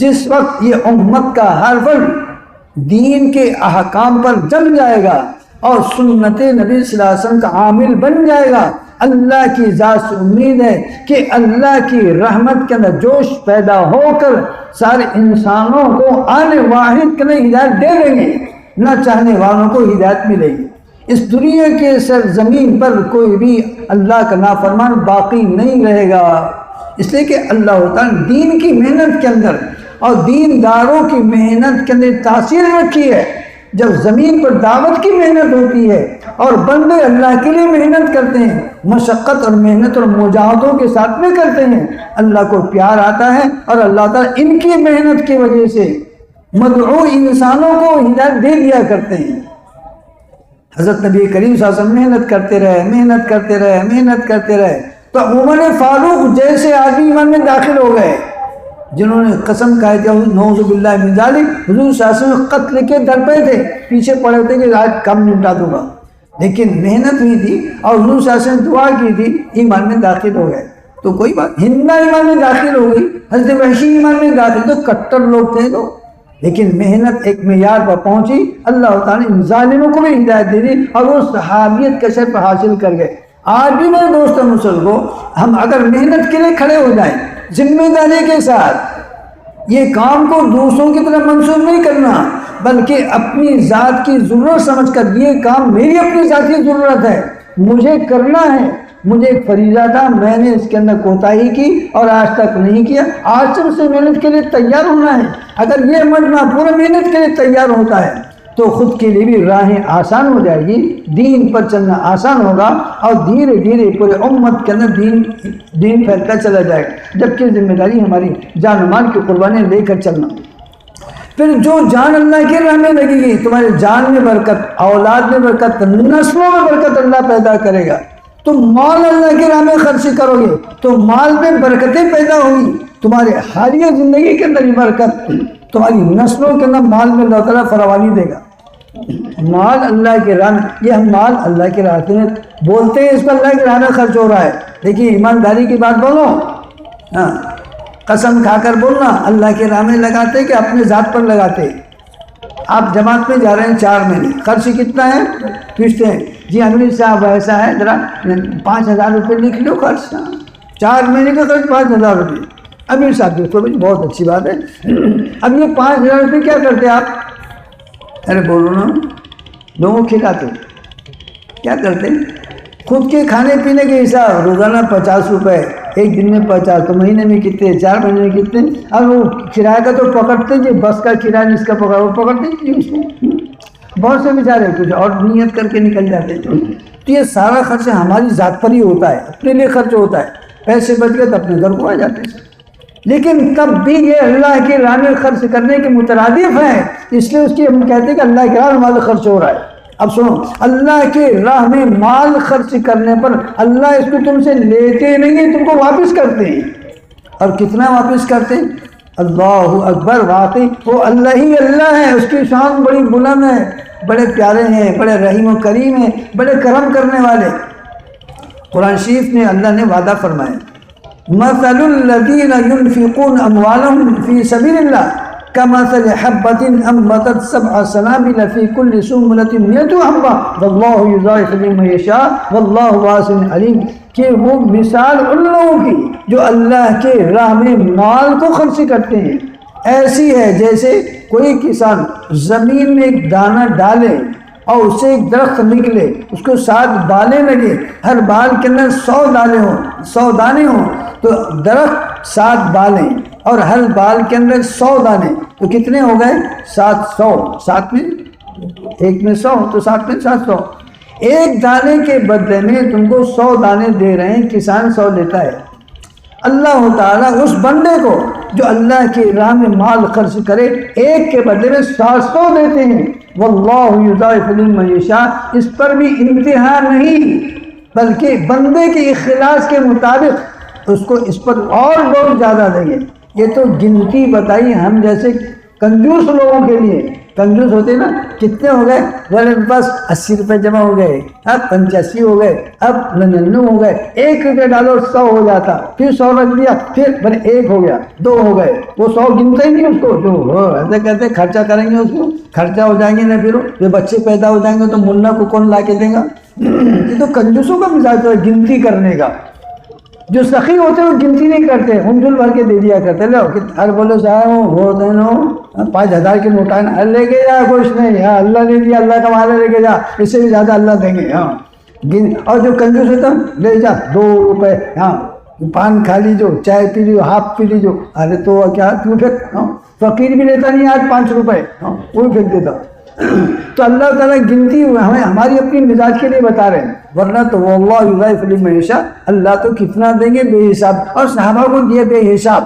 جس وقت یہ امت کا ہر فرد دین کے احکام پر جم جائے گا اور سنت نبی صلی اللہ علیہ وسلم کا عامل بن جائے گا، اللہ کی ذات سے امید ہے کہ اللہ کی رحمت کے اندر جوش پیدا ہو کر سارے انسانوں کو آنے واحد کے لیے ہدایت دے دیں گے، نہ چاہنے والوں کو ہدایت ملے گی۔ اس دنیا کے سرزمین پر کوئی بھی اللہ کا نافرمان باقی نہیں رہے گا، اس لیے کہ اللہ تعالیٰ دین کی محنت کے اندر اور دینداروں کی محنت کے اندر تاثیر رکھی ہے۔ جب زمین پر دعوت کی محنت ہوتی ہے اور بندے اللہ کے لیے محنت کرتے ہیں، مشقت اور محنت اور مجاہدوں کے ساتھ میں کرتے ہیں، اللہ کو پیار آتا ہے اور اللہ تعالیٰ ان کی محنت کی وجہ سے مدعو انسانوں کو ہدایت دے دیا کرتے ہیں۔ حضرت نبی کریم صلی اللہ علیہ وسلم محنت کرتے رہے تو عمر فاروق جیسے آدمی ایمان میں داخل ہو گئے جنہوں نے قسم کھائی تھی نعوذ باللہ من ذالک، حضور صلی اللہ علیہ وسلم قتل کے در پہ تھے، پیچھے پڑے ہوتے کہ آج کم نمٹا دوں گا، لیکن محنت ہوئی تھی اور حضور صلی اللہ علیہ وسلم دعا کی تھی، ایمان میں داخل ہو گئے۔ تو کوئی بات، ہندا ایمان میں داخل ہو گئی، حضرت وحشی ایمان میں داخل، تو کٹر لوگ تھے تو، لیکن محنت ایک معیار پر پہنچی، اللہ تعالیٰ نے ان ظالموں کو بھی ہدایت دے دی اور وہ صحابیت کے شرف حاصل کر گئے۔ آج بھی میرے دوست مسلمانوں، ہم اگر محنت کے لیے کھڑے ہو جائیں ذمہ داری کے ساتھ، یہ کام کو دوسروں کی طرف منسوخ نہیں کرنا بلکہ اپنی ذات کی ضرورت سمجھ کر یہ کام میری اپنی ذاتی ضرورت ہے، مجھے کرنا ہے، مجھے ایک فریضہ تھا، میں نے اس کے اندر کوتاہی کی اور آج تک نہیں کیا، آج سے اسے محنت کے لیے تیار ہونا ہے۔ اگر یہ مرنا پورا محنت کے لیے تیار ہوتا ہے تو خود کے لیے بھی راہیں آسان ہو جائے گی، دین پر چلنا آسان ہوگا اور دھیرے دھیرے پورے امت کے اندر دین پھیلتا چلا جائے گا، جبکہ ذمہ داری ہماری جان و مال کی قربانیاں لے کر چلنا۔ پھر جو جان اللہ کے راہ میں لگے گی، تمہارے جان میں برکت، اولاد میں برکت، نسلوں میں برکت اللہ پیدا کرے گا، تم مال اللہ کی راہ میں خرچ کرو گے تو مال میں برکتیں پیدا ہوگی، تمہارے حالیہ زندگی کے اندر برکت، تمہاری نسلوں کے اندر مال میں اللہ تعالیٰ فراوانی دے گا۔ مال اللہ کی راہ میں، یہ ہم مال اللہ کی راہ میں بولتے ہیں، اس پر اللہ کی راہ میں خرچ ہو رہا ہے، لیکن ایمانداری کی بات بولو، ہاں قسم کھا کر بولنا اللہ کی راہ میں لگاتے کہ اپنے ذات پر لگاتے۔ آپ جماعت میں جا رہے ہیں 4 مہینے، خرچ کتنا ہے؟ پوچھتے ہیں جی امیر صاحب ایسا ہے، ذرا 5,000 روپے لکھ لو خرچ، 4 مہینے کا خرچ 5,000 روپے۔ امیر صاحب دیکھو بہت اچھی بات ہے، اب یہ 5,000 روپے کیا کرتے آپ؟ ارے بولو نا، لوگوں کو کھلاتے کیا کرتے؟ خود کے کھانے پینے کے حساب، روزانہ 50 روپے، ایک دن میں 50، تو مہینے میں کتنے؟ 4 مہینے میں کتنے؟ اب وہ کرایہ کا تو پکڑتے جی، بس کا کرایہ جس کا پکڑا وہ پکڑتے جی اس کو، بہت سے بیچارے کچھ اور نیت کر کے نکل جاتے ہیں۔ تو یہ سارا خرچ ہماری ذات پر ہی ہوتا ہے، اپنے لیے خرچ ہوتا ہے، پیسے بچ گئے تو اپنے گھر کو آ جاتے ہیں، لیکن تب بھی یہ اللہ کی راہ میں خرچ کرنے کے مترادف ہے، اس لیے اس کی ہم کہتے ہیں کہ اللہ کی راہ میں مال خرچ ہو رہا ہے۔ اب سنو، اللہ کی راہ میں مال خرچ کرنے پر اللہ اس کو تم سے لیتے نہیں ہیں، تم کو واپس کرتے ہیں، اور کتنا واپس کرتے ہیں؟ اللہ اکبر، واقعی وہ اللہ ہی اللہ ہے، اس کی شان بڑی بلند ہے، بڑے پیارے ہیں، بڑے رحیم و کریم ہیں، بڑے کرم کرنے والے۔ قرآن شریف میں اللہ نے وعدہ فرمایا، مثل الذین ينفقون اموالهم فی سبیل اللہ كمثل حبة أنبتت 7 سنابل في كل سنبلة 100 حبة واللہ یضاعف لمن یشاء واللہ واسع علیم، کہ وہ مثال ان لوگوں کی جو اللہ کے راہ میں مال کو خرچ کرتے ہیں ایسی ہے جیسے کوئی کسان زمین میں ایک دانہ ڈالے اور اس سے ایک درخت نکلے، اس کو 7 بالیں لگے، ہر بال کے اندر 100 دانے ہوں، تو درخت 7 بالیں اور ہر بال کے اندر 100 دانے، تو کتنے ہو گئے؟ 700، 7 میں 1 میں 100 تو 7 میں 700، ایک دانے کے بدلے میں تم کو 100 دانے دے رہے ہیں، کسان 100 لیتا ہے۔ اللہ تعالیٰ اس بندے کو جو اللہ کی راہ میں مال خرچ کرے ایک کے بدلے میں 700 دیتے ہیں، واللہ یضاعف لمن یشاء، اس پر بھی امتحان نہیں بلکہ بندے کے اخلاص کے مطابق اس کو اس پر اور بہت زیادہ دیں گے۔ یہ تو گنتی بتائی ہم جیسے کنجوس لوگوں کے لیے، کنجوس ہوتے نا، کتنے ہو گئے؟ میرے پاس 80 روپے جمع ہو گئے، اب 85 ہو گئے، اب 99 ہو گئے، 1 روپے ڈالو 100 ہو جاتا، پھر 100 رکھ دیا، پھر 1 ہو گیا، 2 ہو گئے، وہ 100 گنتا ہی نہیں اس کو، جو ایسے کہتے خرچہ کریں گے اس کو، خرچہ ہو جائیں گے نہ، پھر جو بچے پیدا ہو جائیں گے تو ملا کو کون لا کے دے گا؟ یہ تو کنجوسوں کا مزاج ہے گنتی کرنے کا۔ جو سخی ہوتے ہیں وہ گنتی نہیں کرتے، ہمجل بھر کے دے دیا کرتے، لو ہر بولو صاحب وہ دینو 5,000 کی نوٹ ہے، لے کے جا کچھ نہیں، ہاں اللہ نے دیا، اللہ کا مال لے کے جا، اس سے بھی زیادہ اللہ دیں گے، ہاں اور جو کنجوس ہوتا لے جا 2 روپے، ہاں پان کھا لیجو، چائے پی لیجو، ہاف پی لیجو، ارے تو کیا کیوں پھینک، ہاں فقیر بھی لیتا نہیں آج 5 روپے، ہاں وہ بھی پھینک دیتا۔ تو اللہ تعالیٰ گنتی ہمیں ہماری اپنی مزاج کے لیے بتا رہے ہیں، ورنہ تو واللہ یضاعف لمن یشاء، اللہ تو کتنا دیں گے بے حساب، اور صحابہ کو دیا بے حساب،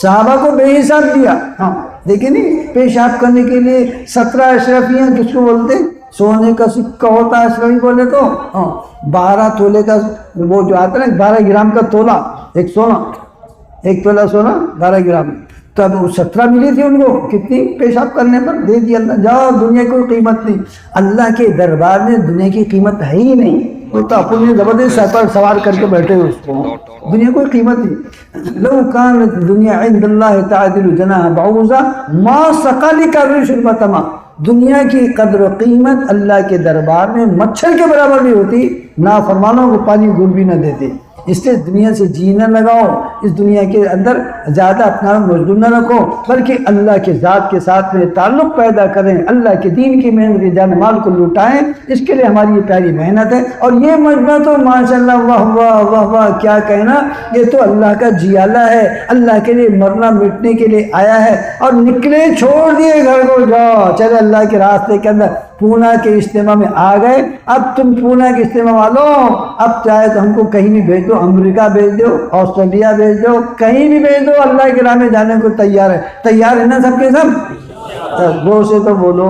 صحابہ کو بے حساب دیا۔ ہاں دیکھیں نہیں، پیشاب کرنے کے لیے 17 اشرفیاں کس کو بولتے؟ سونے کا سکہ ہوتا ہے اشرفی بولے تو، ہاں 12 تولے کا وہ جو آتا ہے نا، 12 گرام کا تولہ، ایک تولہ سونا 12 گرام، تب 17 ملی تھی ان کو، کتنی پیشاب کرنے پر دے دی اللہ، جاؤ دنیا کی کوئی قیمت نہیں، اللہ کے دربار میں دنیا کی قیمت ہے ہی نہیں، وہ تو اپنے زبردست سر پر سوار کر کے بیٹھے اس کو، دنیا کوئی قیمت نہیں۔ لو کانت دنیا عند اللہ تعدل جناح بعوضہ ما سقى لكافر شربة ماء، دنیا کی قدر و قیمت اللہ کے دربار میں مچھر کے برابر بھی ہوتی، نافرمانوں کو پانی گھٹ بھی نہ دیتے۔ اس لیے دنیا سے جی نہ لگاؤ، اس دنیا کے اندر زیادہ اپنا مزدور نہ رکھو، بلکہ اللہ کے ذات کے ساتھ میں تعلق پیدا کریں، اللہ کے دین کی محنت کے جان مال کو لوٹائیں، اس کے لیے ہماری یہ پیاری محنت ہے۔ اور یہ مجمع تو ماشاءاللہ واہ واہ واہ واہ کیا کہنا، یہ تو اللہ کا جیالہ ہے، اللہ کے لیے مرنا مٹنے کے لیے آیا ہے، اور نکلے چھوڑ دیے گھر کو، جاؤ چلے اللہ کے راستے کے اندر۔ پونا کے اجتماع میں آ گئے، اب تم پونا کے اجتماع والوں، اب چاہے تو ہم کو کہیں بھی بھیج دو، امریکہ بھیج دو، آسٹریلیا بھیج دو، کہیں بھی بھیج دو، اللہ کے راہ میں جانے کو تیار ہے نا سب کے سب؟ زور سے تو بولو۔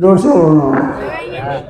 200